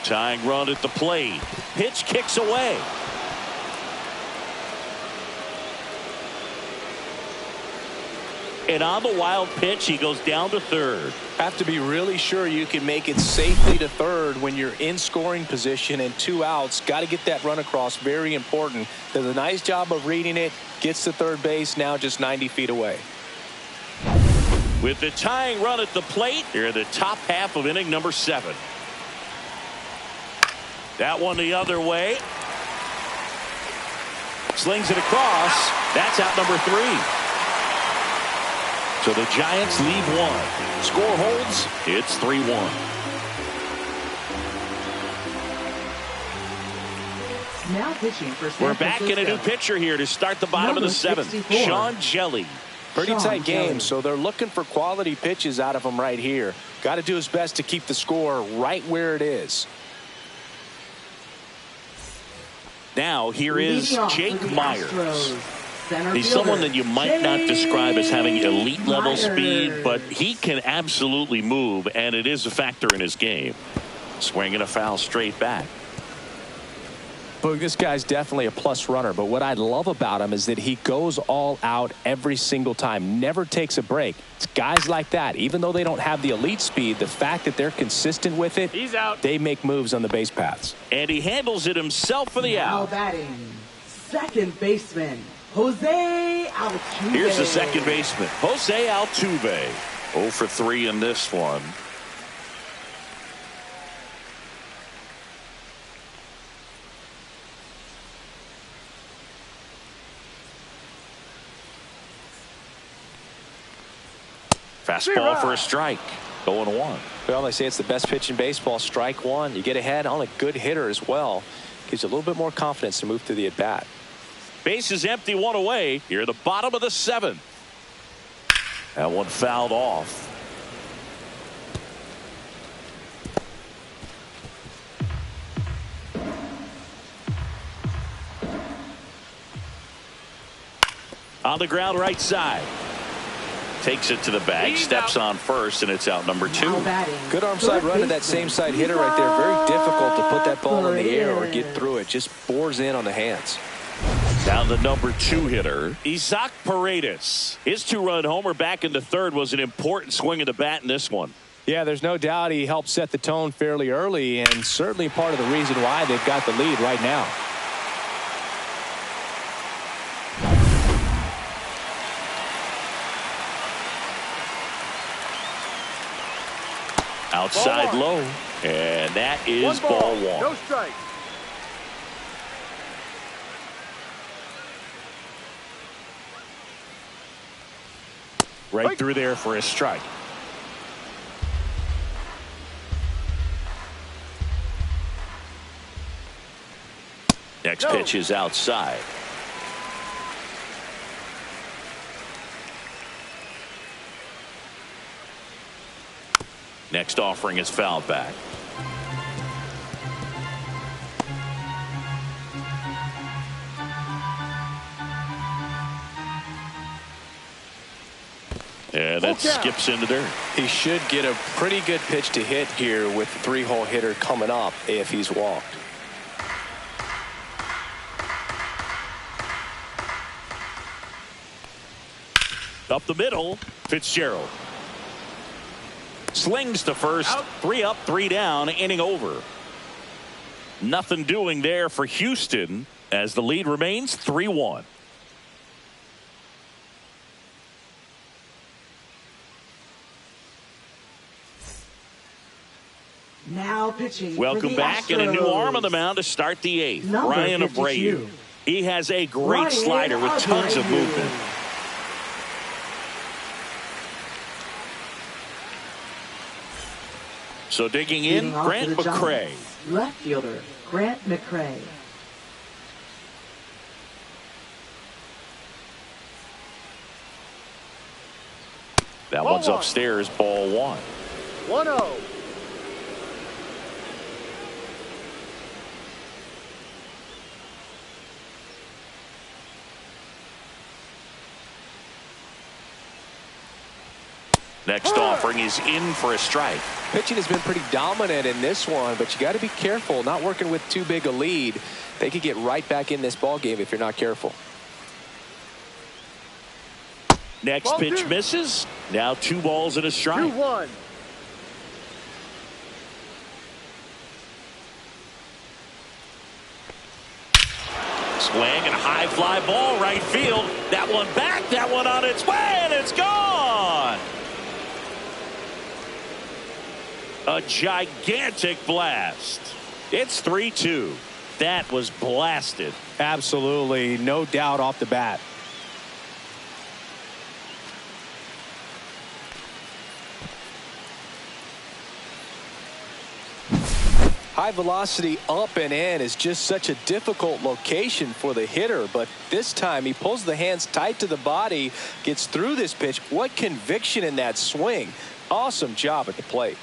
Tying run at the plate. Pitch kicks away. And on the wild pitch, he goes down to third. Have to be really sure you can make it safely to third when you're in scoring position and 2 outs. Got to get that run across. Very important. Does a nice job of reading it. Gets to third base. Now just 90 feet away. With the tying run at the plate, here in the top half of inning number 7. That one the other way. Slings it across. That's out number 3. So the Giants leave 1. Score holds. It's 3-1. Now pitching for San We're back in a new pitcher here to start the bottom of the 7th. Sean Jelly. Pretty tight game, so they're looking for quality pitches out of him right here. Got to do his best to keep the score right where it is. Now here is Jake Myers. He's someone that you might not describe as having elite level speed, but he can absolutely move, and it is a factor in his game. Swinging a foul straight back. Boog, this guy's definitely a plus runner, but what I love about him is that he goes all out every single time, never takes a break. It's guys like that, even though they don't have the elite speed, the fact that they're consistent with it, he's out. They make moves on the base paths. And he handles it himself for the out. Now batting, second baseman, Jose Altuve. Here's the second baseman, Jose Altuve. 0 for 3 in this one. Fastball for a strike. 0-1. Well, they say it's the best pitch in baseball. Strike one. You get ahead on a good hitter as well. Gives you a little bit more confidence to move through the at-bat. Base is empty, one away. Here at the bottom of the 7th. That one fouled off. On the ground right side. Takes it to the bag, steps on first, and it's out number 2. Good arm side run to that same side hitter right there. Very difficult to put that ball in the air or get through it. Just bores in on the hands. Down the number 2 hitter, Isaac Paredes. His 2-run homer back into third was an important swing of the bat in this one. Yeah, there's no doubt he helped set the tone fairly early, and certainly part of the reason why they've got the lead right now. Outside low, and that is ball 1. No strike. Right through there for a strike. Next pitch is outside. Next offering is fouled back. And that skips into dirt. He should get a pretty good pitch to hit here with the 3-hole hitter coming up if he's walked. Up the middle, Fitzgerald. Slings to first. Out. 3 up, 3 down, inning over. Nothing doing there for Houston as the lead remains 3-1. Now pitching. Welcome back, and a new arm on the mound to start the 8th. Ryan Abreu. He has a great slider with tons of movement. So digging in, Grant McCray. Left fielder, Grant McCray. That one's upstairs, ball 1. 1-0. Next offering is in for a strike. Pitching has been pretty dominant in this one, but you got to be careful. Not working with too big a lead. They could get right back in this ball game if you're not careful. Next pitch misses. Now 2 balls and a strike. 2-1. Swing and a high fly ball right field. That one back. That one on its way, and it's gone. A gigantic blast. It's 3-2. That was blasted. Absolutely, no doubt off the bat. High velocity up and in is just such a difficult location for the hitter, but this time he pulls the hands tight to the body, gets through this pitch. What conviction in that swing. Awesome job at the plate.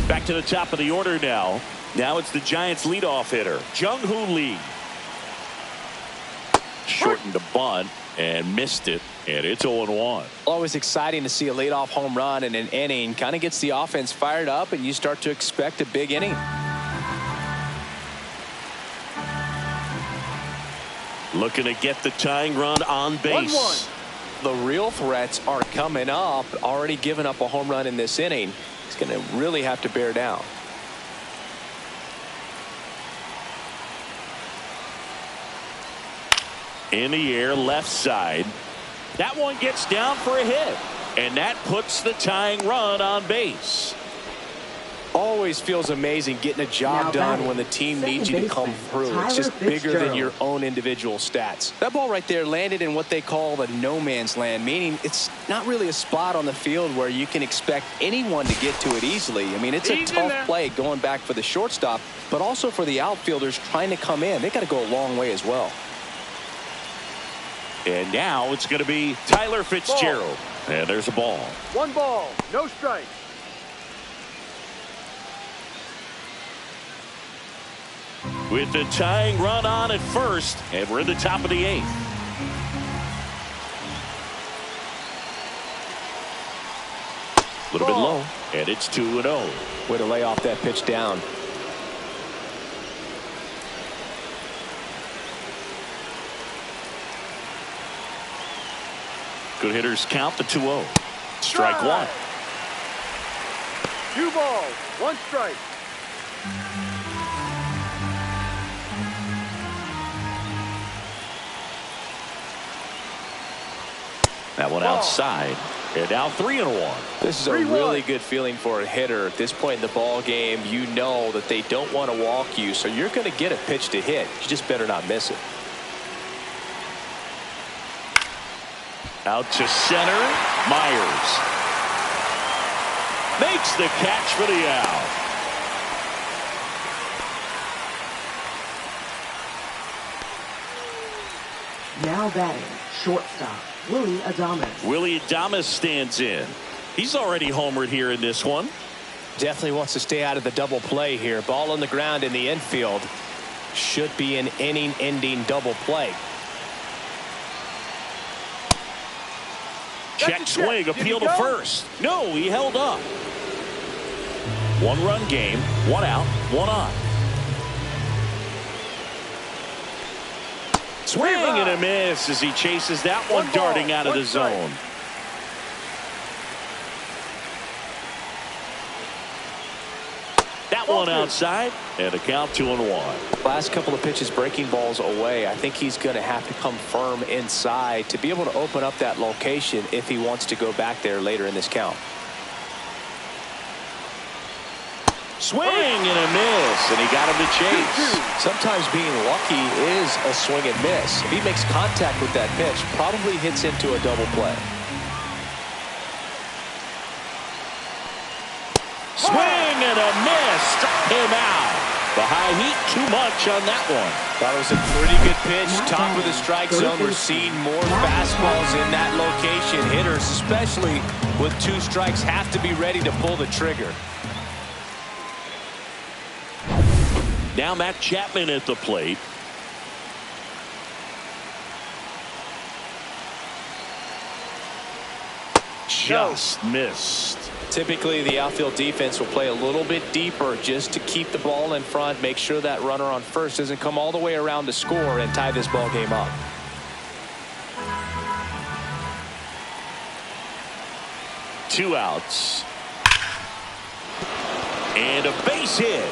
Back to the top of the order now. Now it's the Giants leadoff hitter, Jung-Hoo Lee. Shortened a bunt and missed it, and it's 0-1. Always exciting to see a leadoff home run in an inning. Kind of gets the offense fired up, and you start to expect a big inning. Looking to get the tying run on base. 1-1. The real threats are coming up. Already given up a home run in this inning. He's going to really have to bear down. In the air, left side. That one gets down for a hit, and that puts the tying run on base. Always feels amazing getting a job done when the team needs you to come through. It's just bigger than your own individual stats. That ball right there landed in what they call the no man's land, meaning it's not really a spot on the field where you can expect anyone to get to it easily. I mean, it's a tough play going back for the shortstop, but also for the outfielders trying to come in. They got to go a long way as well. And now it's going to be Tyler Fitzgerald. Ball. And there's a ball. 1 ball, no strike. With the tying run on at first, and we're in the top of the 8th. A little bit low, and it's 2-0. Way to lay off that pitch down. Good hitters count the 2-0. Strike 1. 2 balls, 1 strike. That one outside. And now 3-1. This is a really good feeling for a hitter at this point in the ball game. You know that they don't want to walk you, so you're going to get a pitch to hit. You just better not miss it. Out to center. Myers makes the catch for the out. Now batting, shortstop, Willie Adames. Willie Adames stands in. He's already homered here in this one. Definitely wants to stay out of the double play here. Ball on the ground in the infield. Should be an inning-ending double play. Check swing, appeal to first. No, he held up. 1-run game, 1 out, 1 on. Swing and a miss as he chases that one darting out of the zone. That one outside, and a count 2-1. Last couple of pitches breaking balls away. I think he's going to have to come firm inside to be able to open up that location if he wants to go back there later in this count. Swing and a miss, and he got him to chase. Sometimes being lucky is a swing and miss. If he makes contact with that pitch, probably hits into a double play. Swing and a miss, struck him out. The high heat, too much on that one. That was a pretty good pitch. Top of the strike zone. We're seeing more fastballs in that location. Hitters, especially with 2 strikes, have to be ready to pull the trigger. Now Matt Chapman at the plate. Just missed. Typically, the outfield defense will play a little bit deeper just to keep the ball in front, make sure that runner on first doesn't come all the way around to score and tie this ball game up. Two outs. And a base hit.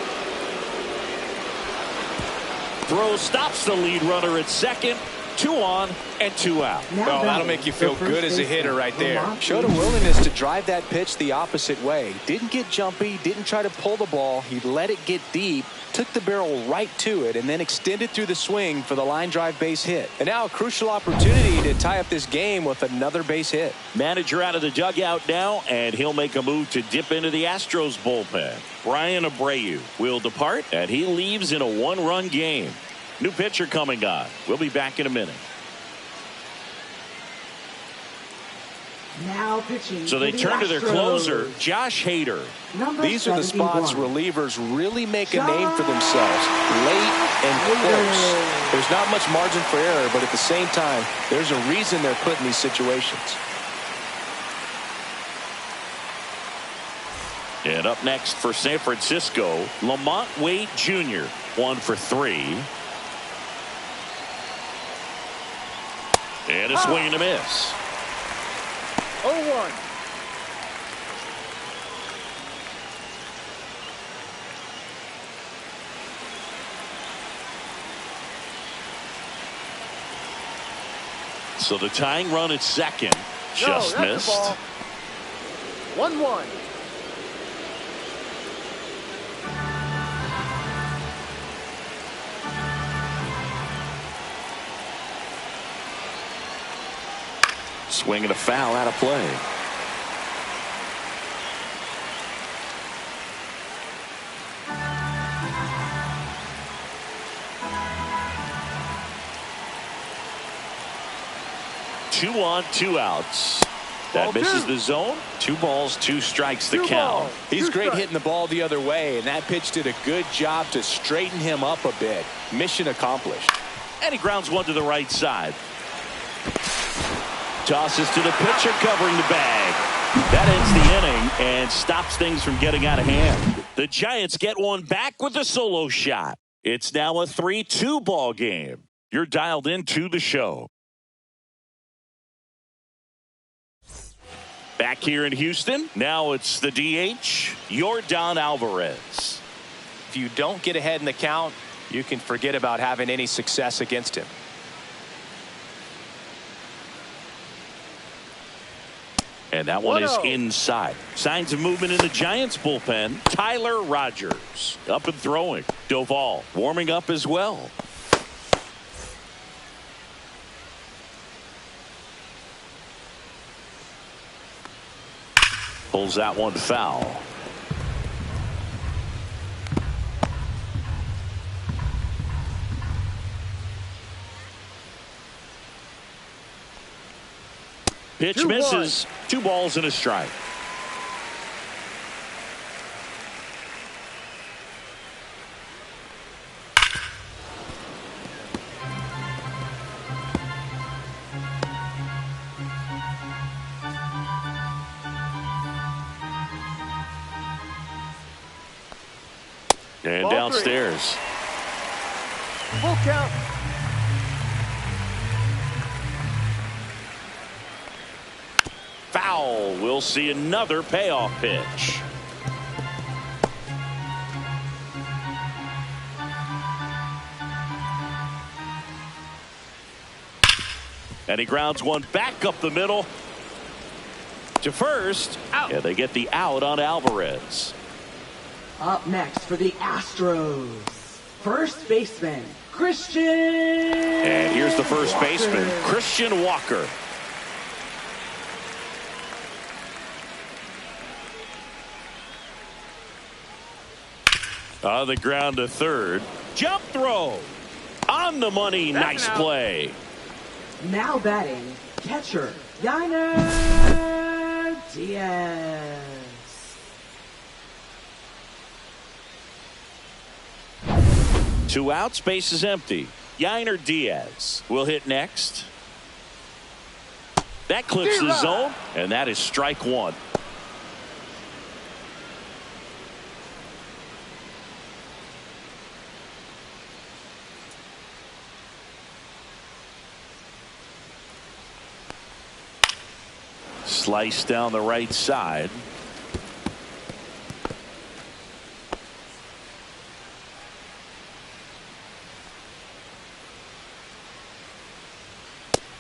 Throw stops the lead runner at second. 2 on and 2 out. Well, that'll make you feel good as a hitter right there. Showed a willingness to drive that pitch the opposite way. Didn't get jumpy, didn't try to pull the ball. He let it get deep, took the barrel right to it, and then extended through the swing for the line drive base hit. And now a crucial opportunity to tie up this game with another base hit. Manager out of the dugout now, and he'll make a move to dip into the Astros bullpen. Brian Abreu will depart, and he leaves in a 1-run game. New pitcher coming on. We'll be back in a minute. Now pitching. So they turn to their closer, Josh Hader. These are the spots relievers really make a name for themselves. Late and close. There's not much margin for error, but at the same time, there's a reason they're put in these situations. And up next for San Francisco, Lamont Wade Jr. 1 for 3. And a swing and a miss. 0-1. So the tying run at second just missed. 1-1. Swing and a foul out of play. Two on, 2 outs. That misses the zone. 2 balls, 2 strikes the count. He's great hitting the ball the other way, and that pitch did a good job to straighten him up a bit. Mission accomplished. And he grounds one to the right side. Tosses to the pitcher covering the bag. That ends the inning and stops things from getting out of hand. The Giants get one back with a solo shot. It's now a 3-2 ball game. You're dialed into the show. Back here in Houston, now it's the DH, Yordan Alvarez. If you don't get ahead in the count, you can forget about having any success against him. And that one is inside. Signs of movement in the Giants bullpen. Tyler Rogers up and throwing. Doval warming up as well. Pulls that one foul. Pitch misses. 2 balls and a strike. And Ball downstairs. 3. Full count. Foul. We'll see another payoff pitch. And he grounds one back up the middle to first. Out. Yeah, they get the out on Alvarez. Up next for the Astros, first baseman, Christian. And here's the first baseman, Christian Walker. On the ground to third. Jump throw. On the money. Nice play. Now batting, catcher, Yainer Diaz. Two outs, base is empty. Yainer Diaz will hit next. That clips the zone, and that is strike one. Slice down the right side.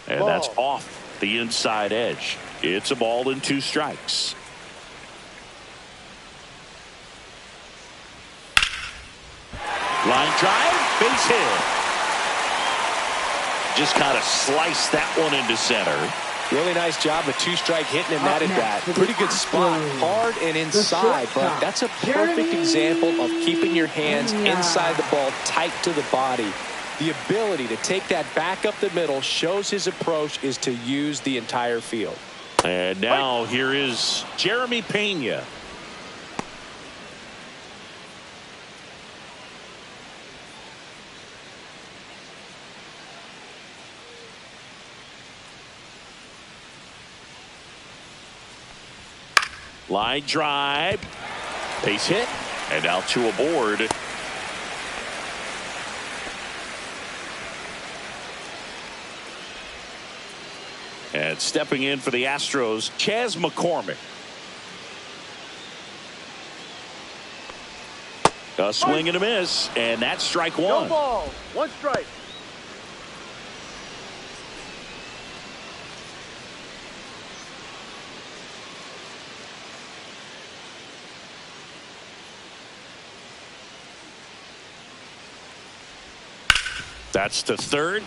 And that's off the inside edge. It's a ball and 2 strikes. Line drive, base hit. Just kind of sliced that one into center. Really nice job, a 2-strike hitting him that at bat. Pretty good spot, hard and inside, but that's a perfect example of keeping your hands inside the ball, tight to the body. The ability to take that back up the middle shows his approach is to use the entire field. And now here is Jeremy Pena. Line drive, base hit, and now 2 aboard. And stepping in for the Astros, Chas McCormick. A swing and a miss, and that's strike 1. No ball, 1 strike. That's to third.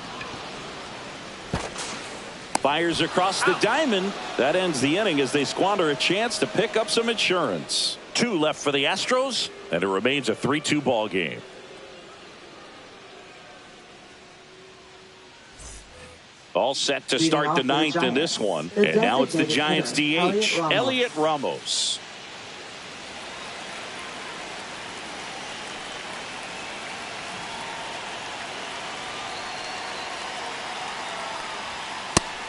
Fires across the diamond. That ends the inning as they squander a chance to pick up some insurance. 2 left for the Astros, and it remains a 3-2 ball game. All set to start the 9th in this one. And now it's the Giants DH, Elliot Ramos.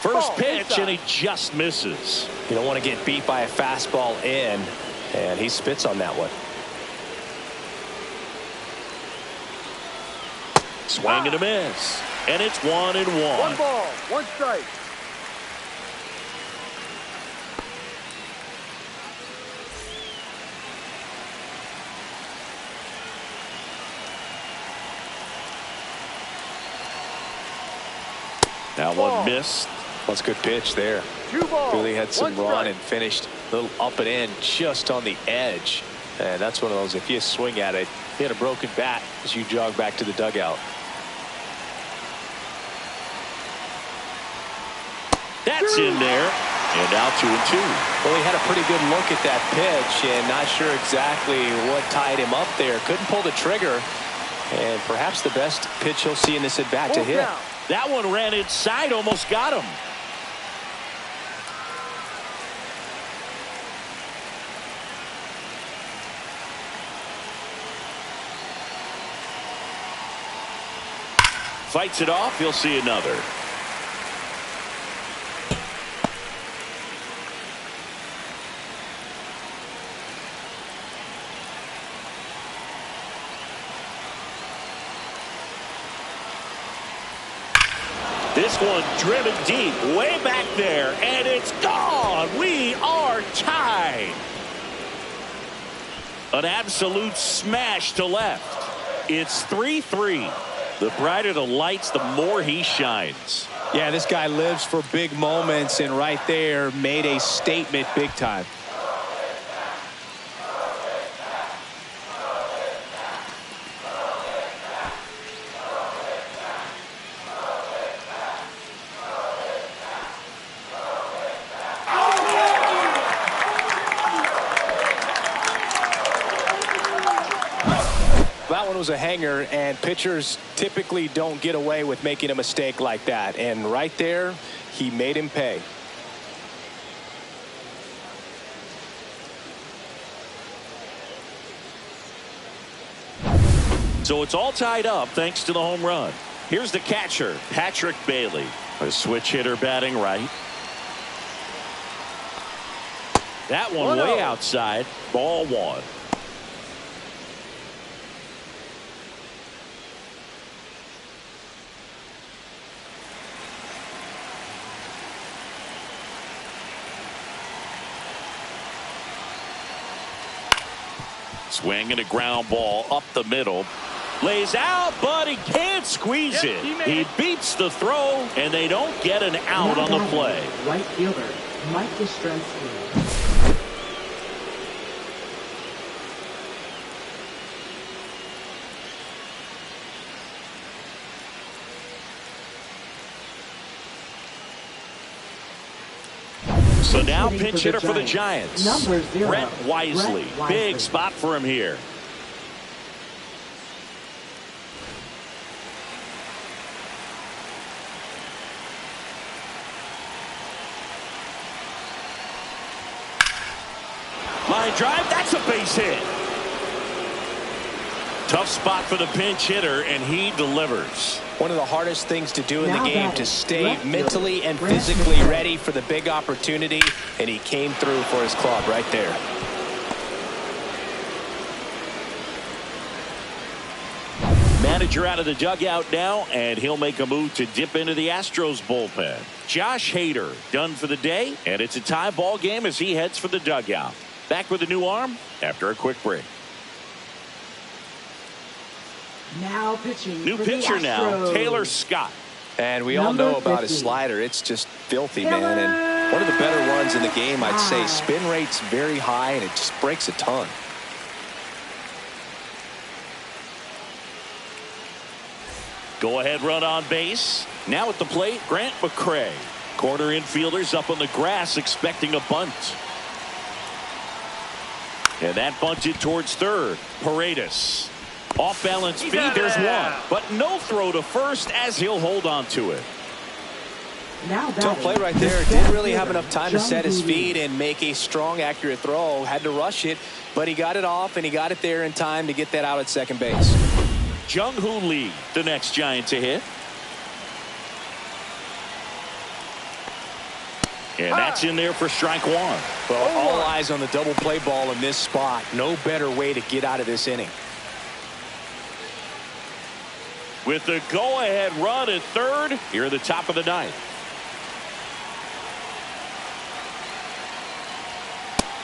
First pitch, and he just misses. You don't want to get beat by a fastball in, and he spits on that one. Swing and a miss, and it's 1-1. 1 ball, 1 strike. Now one missed. That's a good pitch there. 2 balls, Really had some 1 run strike. and finished a little up and in just on the edge. And that's one of those, if you swing at it, hit a broken bat as you jog back to the dugout. That's in there. And now 2-2. Well, he had a pretty good look at that pitch and not sure exactly what tied him up there. Couldn't pull the trigger. And perhaps the best pitch he'll see in this at bat to hit. Down. That one ran inside, almost got him. Fights it off. He'll see another. This one driven deep, way back there, and it's gone. We are tied. An absolute smash to left. It's 3-3. The brighter the lights, the more he shines. Yeah, this guy lives for big moments, and right there made a statement big time. That one was a hanger, and pitchers typically don't get away with making a mistake like that. And right there, he made him pay. So it's all tied up thanks to the home run. Here's the catcher, Patrick Bailey. A switch hitter batting right. That one way outside. Ball 1. Swing and a ground ball up the middle. Lays out, but he can't squeeze it. He beats the throw, and they don't get an out on the play. Right fielder, Mike Yastrzemski. So now pinch hitter for the Giants. Number 0, Brett Wisely. Big spot for him here. Line drive, that's a base hit. Tough spot for the pinch hitter, and he delivers. One of the hardest things to do in the game, to stay mentally and physically ready for the big opportunity, and he came through for his club right there. Manager out of the dugout now, and he'll make a move to dip into the Astros bullpen. Josh Hader done for the day, and it's a tie ball game as he heads for the dugout. Back with a new arm after a quick break. Now pitching. New pitcher now, Taylor Scott. And we all know about his slider. It's just filthy, man. And one of the better ones in the game, I'd say. Spin rate's very high, and it just breaks a ton. Go ahead run on base. Now at the plate, Grant McCray. Corner infielders up on the grass expecting a bunt. And that bunted towards third. Paredes. Off balance feed, there's one. But no throw to first as he'll hold on to it. Tough play right there. Didn't really have enough time to set his feet and make a strong, accurate throw. Had to rush it, but he got it off, and he got it there in time to get that out at second base. Jung-Hoo Lee, the next Giant to hit. And that's in there for strike one. Well, all eyes on the double play ball in this spot. No better way to get out of this inning. With the go-ahead run at third, here at the top of the ninth.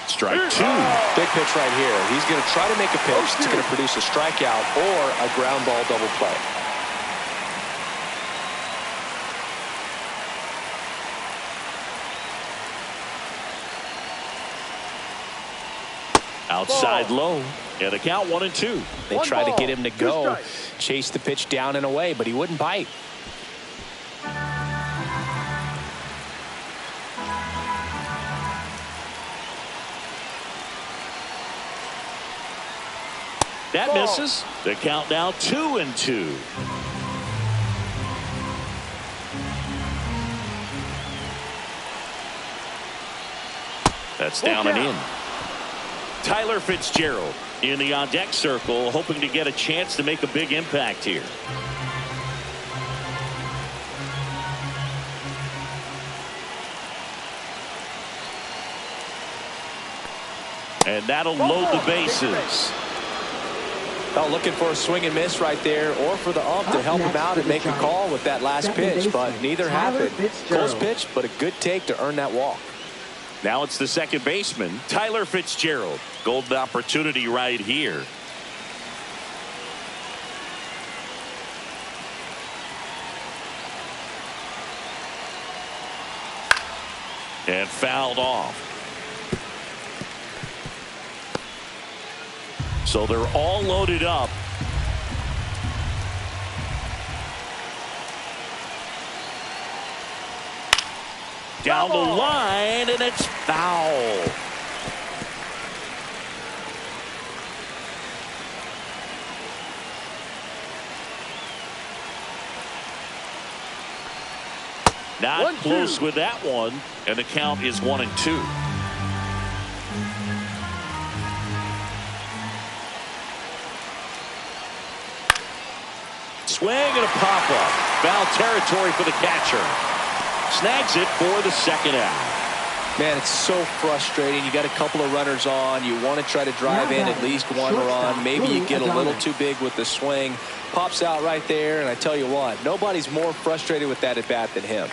Strike two. Big pitch right here. He's going to try to make a pitch that's going to produce a strikeout or a ground ball double play. Outside low. And the count 1-2. They tried to get him to go, chase the pitch down and away, but he wouldn't bite. That misses. The count now 2-2. That's down and in. Tyler Fitzgerald in the on-deck circle, hoping to get a chance to make a big impact here. And that'll load the bases. Oh, looking for a swing and miss right there, or for the ump to help him out and make a call with that last pitch, but neither happened. Close pitch, but a good take to earn that walk. Now it's the second baseman, Tyler Fitzgerald. Golden opportunity right here. And fouled off. So they're all loaded up. Down the line, and it's foul. Not close with that one, and the count is 1-2. Swing and a pop-up. Foul territory for the catcher. Snags it for the second out. Man, it's so frustrating. You got a couple of runners on. You want to try to drive in at least one run. Maybe you get a little too big with the swing. Pops out right there, and I tell you what, nobody's more frustrated with that at bat than him.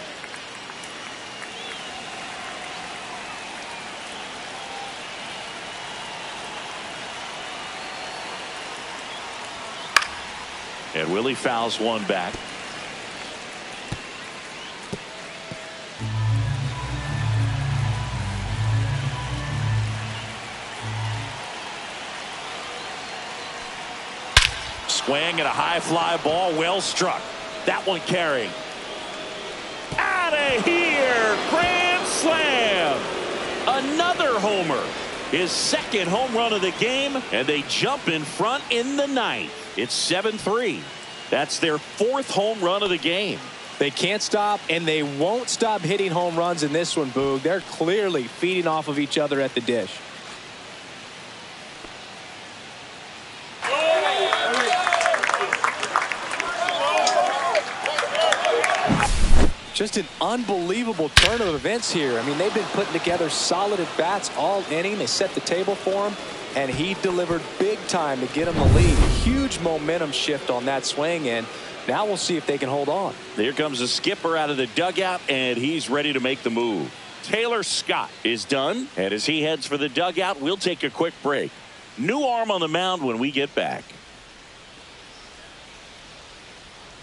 And Willie fouls one back. Swing and a high fly ball, well struck. That one carrying. Out of here! Grand slam! Another homer. His second home run of the game, and they jump in front in the ninth. It's 7-3. That's their fourth home run of the game. They can't stop, and they won't stop hitting home runs in this one, Boog. They're clearly feeding off of each other at the dish. Just an unbelievable turn of events here. I mean, they've been putting together solid at-bats all inning. They set the table for him, and he delivered big time to get him the lead. Huge momentum shift on that swing, and now we'll see if they can hold on. Here comes the skipper out of the dugout, and he's ready to make the move. Taylor Scott is done, and as he heads for the dugout, we'll take a quick break. New arm on the mound when we get back.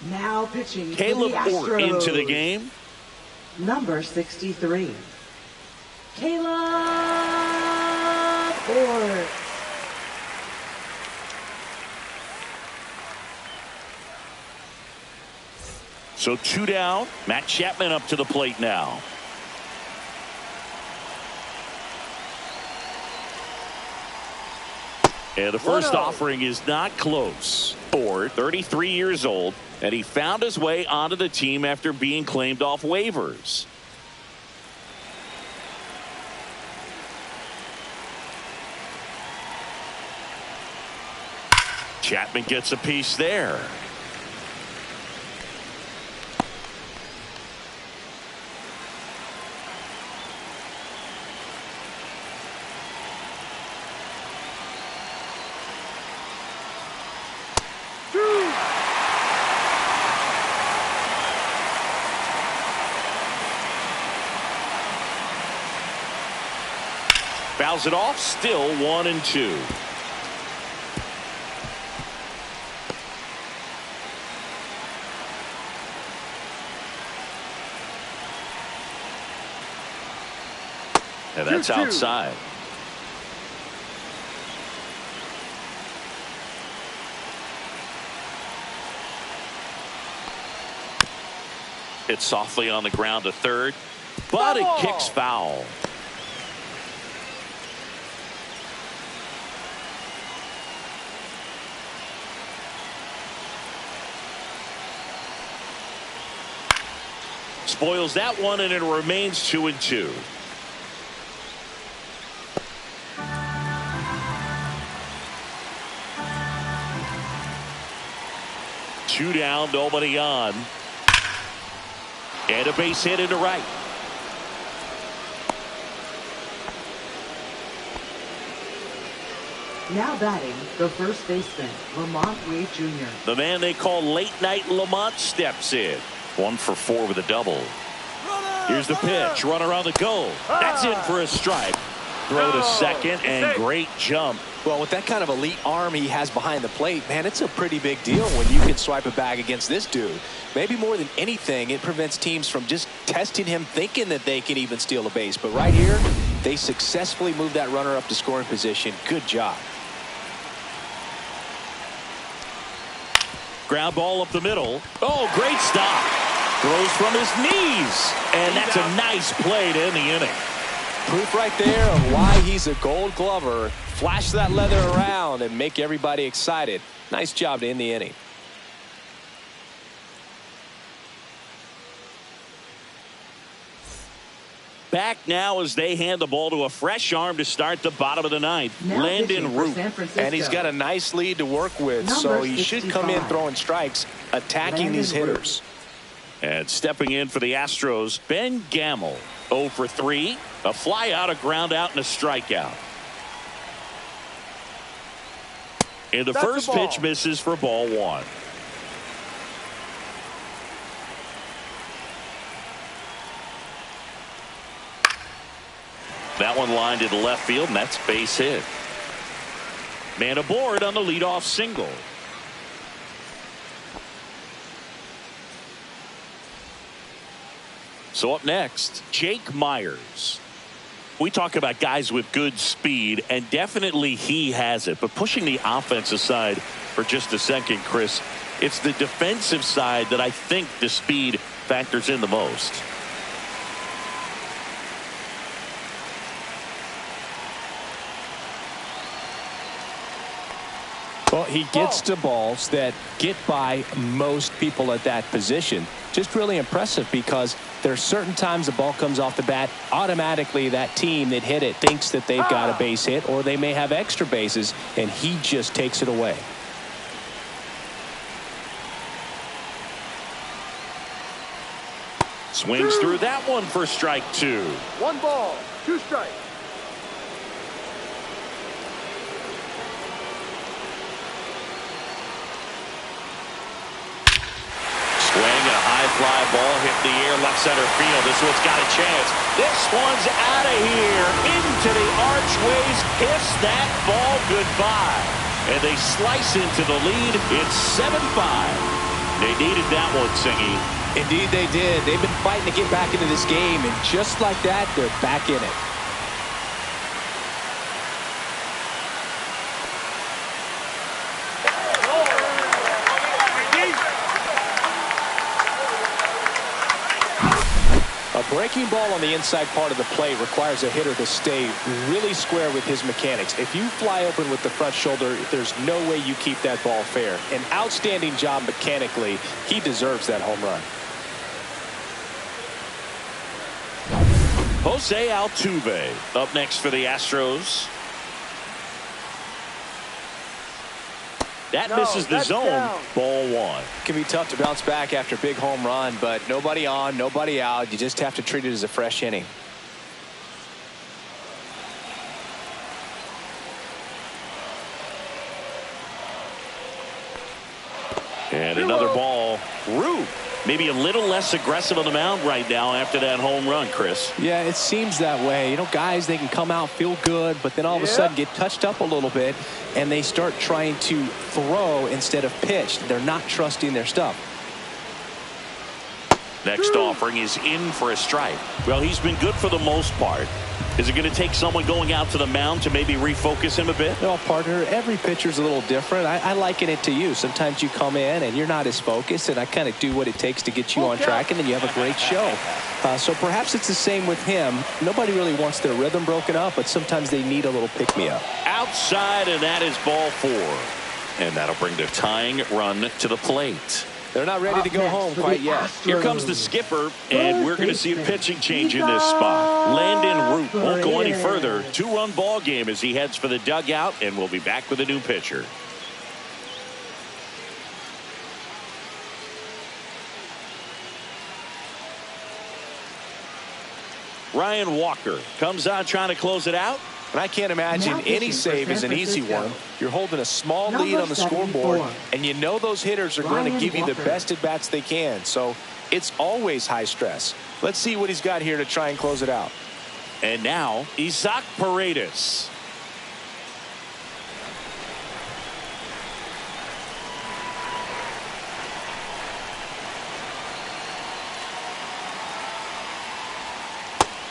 Now pitching Caleb for the Ort Astros. into the game. Number 63. Caleb Ort. So 2 down. Matt Chapman up to the plate now. And the first offering is not close. Ort, 33 years old, and he found his way onto the team after being claimed off waivers. Chapman gets a piece there. Fouls it off, still 1-2. And that's outside. It's softly on the ground to third, but it kicks foul. Spoils that one, and it remains 2-2. Two down, nobody on. And a base hit into right. Now batting, the first baseman, Lamont Wade Jr. The man they call Late Night Lamont steps in. 1 for 4 with a double. Here's the pitch. Runner on the go. That's in for a strike. Throw to second, and great jump. Well, with that kind of elite arm he has behind the plate, man, it's a pretty big deal when you can swipe a bag against this dude. Maybe more than anything, it prevents teams from just testing him, thinking that they can even steal a base. But right here, they successfully moved that runner up to scoring position. Good job. Ground ball up the middle. Oh, great stop. Throws from his knees. And that's a nice play to end the inning. Proof right there of why he's a Gold Glover. Flash that leather around and make everybody excited. Nice job to end the inning. Back now as they hand the ball to a fresh arm to start the bottom of the ninth. Now Landon Root. And he's got a nice lead to work with, so he should come in throwing strikes, attacking these hitters. And stepping in for the Astros, Ben Gamble. 0 for 3. A fly out, a ground out, and a strikeout. And the first pitch misses for ball 1. That one lined to the left field, and that's base hit. Man aboard on the leadoff single. So up next, Jake Myers. We talk about guys with good speed, and definitely he has it. But pushing the offense aside for just a second, Chris, it's the defensive side that I think the speed factors in the most. Well, he gets to balls that get by most people at that position. Just really impressive because there's certain times the ball comes off the bat, automatically that team that hit it thinks that they've got a base hit, or they may have extra bases, and he just takes it away. Swings through that one for strike 2. 1 ball, 2 strikes. Fly ball hit the air, left center field. This one's got a chance. This one's out of here, into the archways. Kiss that ball goodbye. And they slice into the lead. It's 7-5. They needed that one, Singy. Indeed they did. They've been fighting to get back into this game, and just like that, they're back in it. A breaking ball on the inside part of the plate requires a hitter to stay really square with his mechanics. If you fly open with the front shoulder, there's no way you keep that ball fair. An outstanding job mechanically. He deserves that home run. Jose Altuve up next for the Astros. That misses the zone. Down. Ball 1. It can be tough to bounce back after a big home run, but nobody on, nobody out. You just have to treat it as a fresh inning. And another ball. Root. Maybe a little less aggressive on the mound right now after that home run, Chris. Yeah, it seems that way. You know, guys, they can come out, feel good, but then all of a sudden get touched up a little bit, and they start trying to throw instead of pitch. They're not trusting their stuff. Next offering is in for a strike. Well, he's been good for the most part. Is it going to take someone going out to the mound to maybe refocus him a bit? Well, partner, every pitcher's a little different. I liken it to you. Sometimes you come in and you're not as focused, and I kind of do what it takes to get you on track, and then you have a great show. So perhaps it's the same with him. Nobody really wants their rhythm broken up, but sometimes they need a little pick-me-up. Outside, and that is ball 4. And that'll bring the tying run to the plate. They're not ready to go home quite yet. Here comes the skipper, and we're going to see a pitching change in this spot. Landon Root won't go any further. 2-run ball game as he heads for the dugout, and we'll be back with a new pitcher. Ryan Walker comes out trying to close it out. And I can't imagine any save is an easy one. You're holding a small lead on the scoreboard, and you know those hitters are going to give you the best at-bats they can. So it's always high stress. Let's see what he's got here to try and close it out. And now, Isaac Paredes.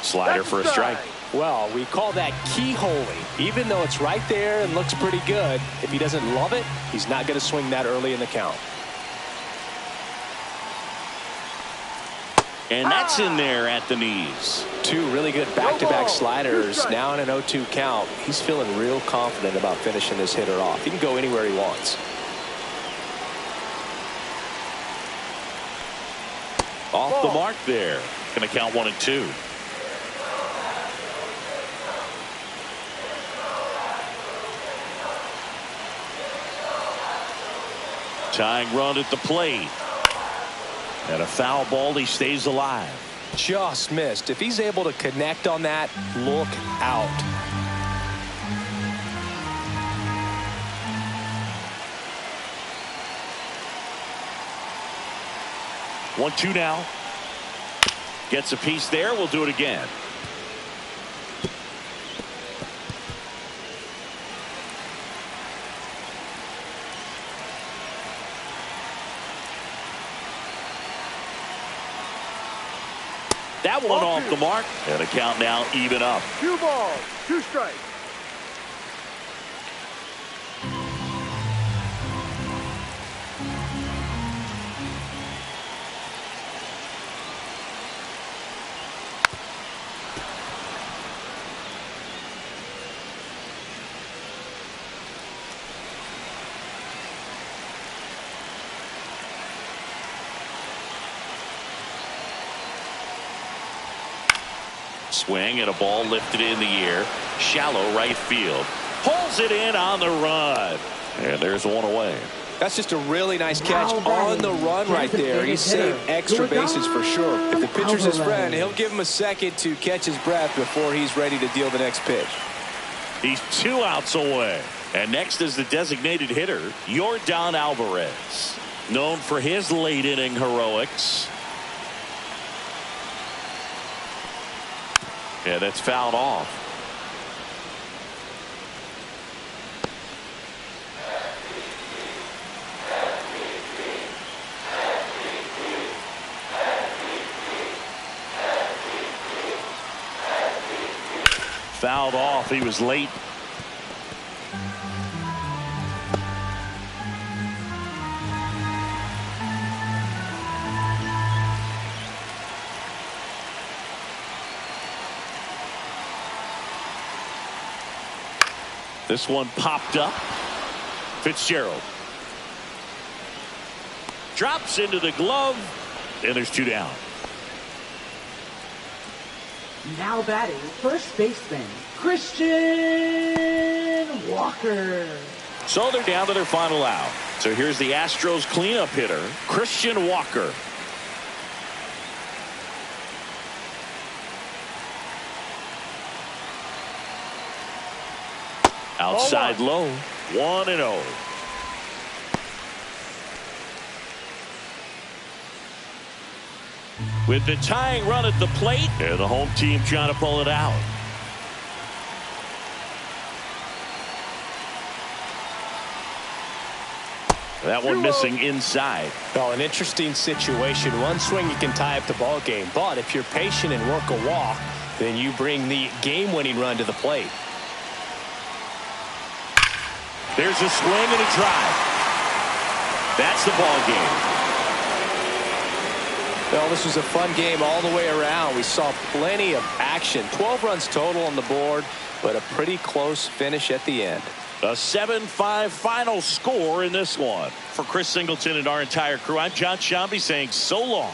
Slider for a strike. Well, we call that keyholing. Even though it's right there and looks pretty good, if he doesn't love it, he's not going to swing that early in the count. And that's in there at the knees. 2 really good back-to-back sliders. Now in an 0-2 count. He's feeling real confident about finishing this hitter off. He can go anywhere he wants. Off the mark there. Going to count 1 and 2. Tying run at the plate. And a foul ball. He stays alive. Just missed. If he's able to connect on that, look out. One, 2 now. Gets a piece there. We'll do it again. That one off the mark. And the count now even up. 2 balls, 2 strikes. Swing and a ball lifted in the air. Shallow right field. Pulls it in on the run. And there's one away. That's just a really nice catch on the run right there. He saved extra bases for sure. If the pitcher's his friend, he'll give him a second to catch his breath before he's ready to deal the next pitch. He's 2 outs away. And next is the designated hitter, Yordan Alvarez. Known for his late inning heroics. Yeah, that's fouled off. Fouled off. He was late. This one popped up. Fitzgerald drops into the glove, and there's 2 down. Now batting first baseman Christian Walker. So they're down to their final out. So here's the Astros cleanup hitter, Christian Walker. Outside low, 1-0. With the tying run at the plate, and the home team trying to pull it out. That one missing inside. Well, an interesting situation. One swing you can tie up the ball game, but if you're patient and work a walk, then you bring the game-winning run to the plate. There's a swing and a drive. That's the ball game. Well, this was a fun game all the way around. We saw plenty of action. 12 runs total on the board, but a pretty close finish at the end. A 7-5 final score in this one. For Chris Singleton and our entire crew, I'm John Shambi saying so long.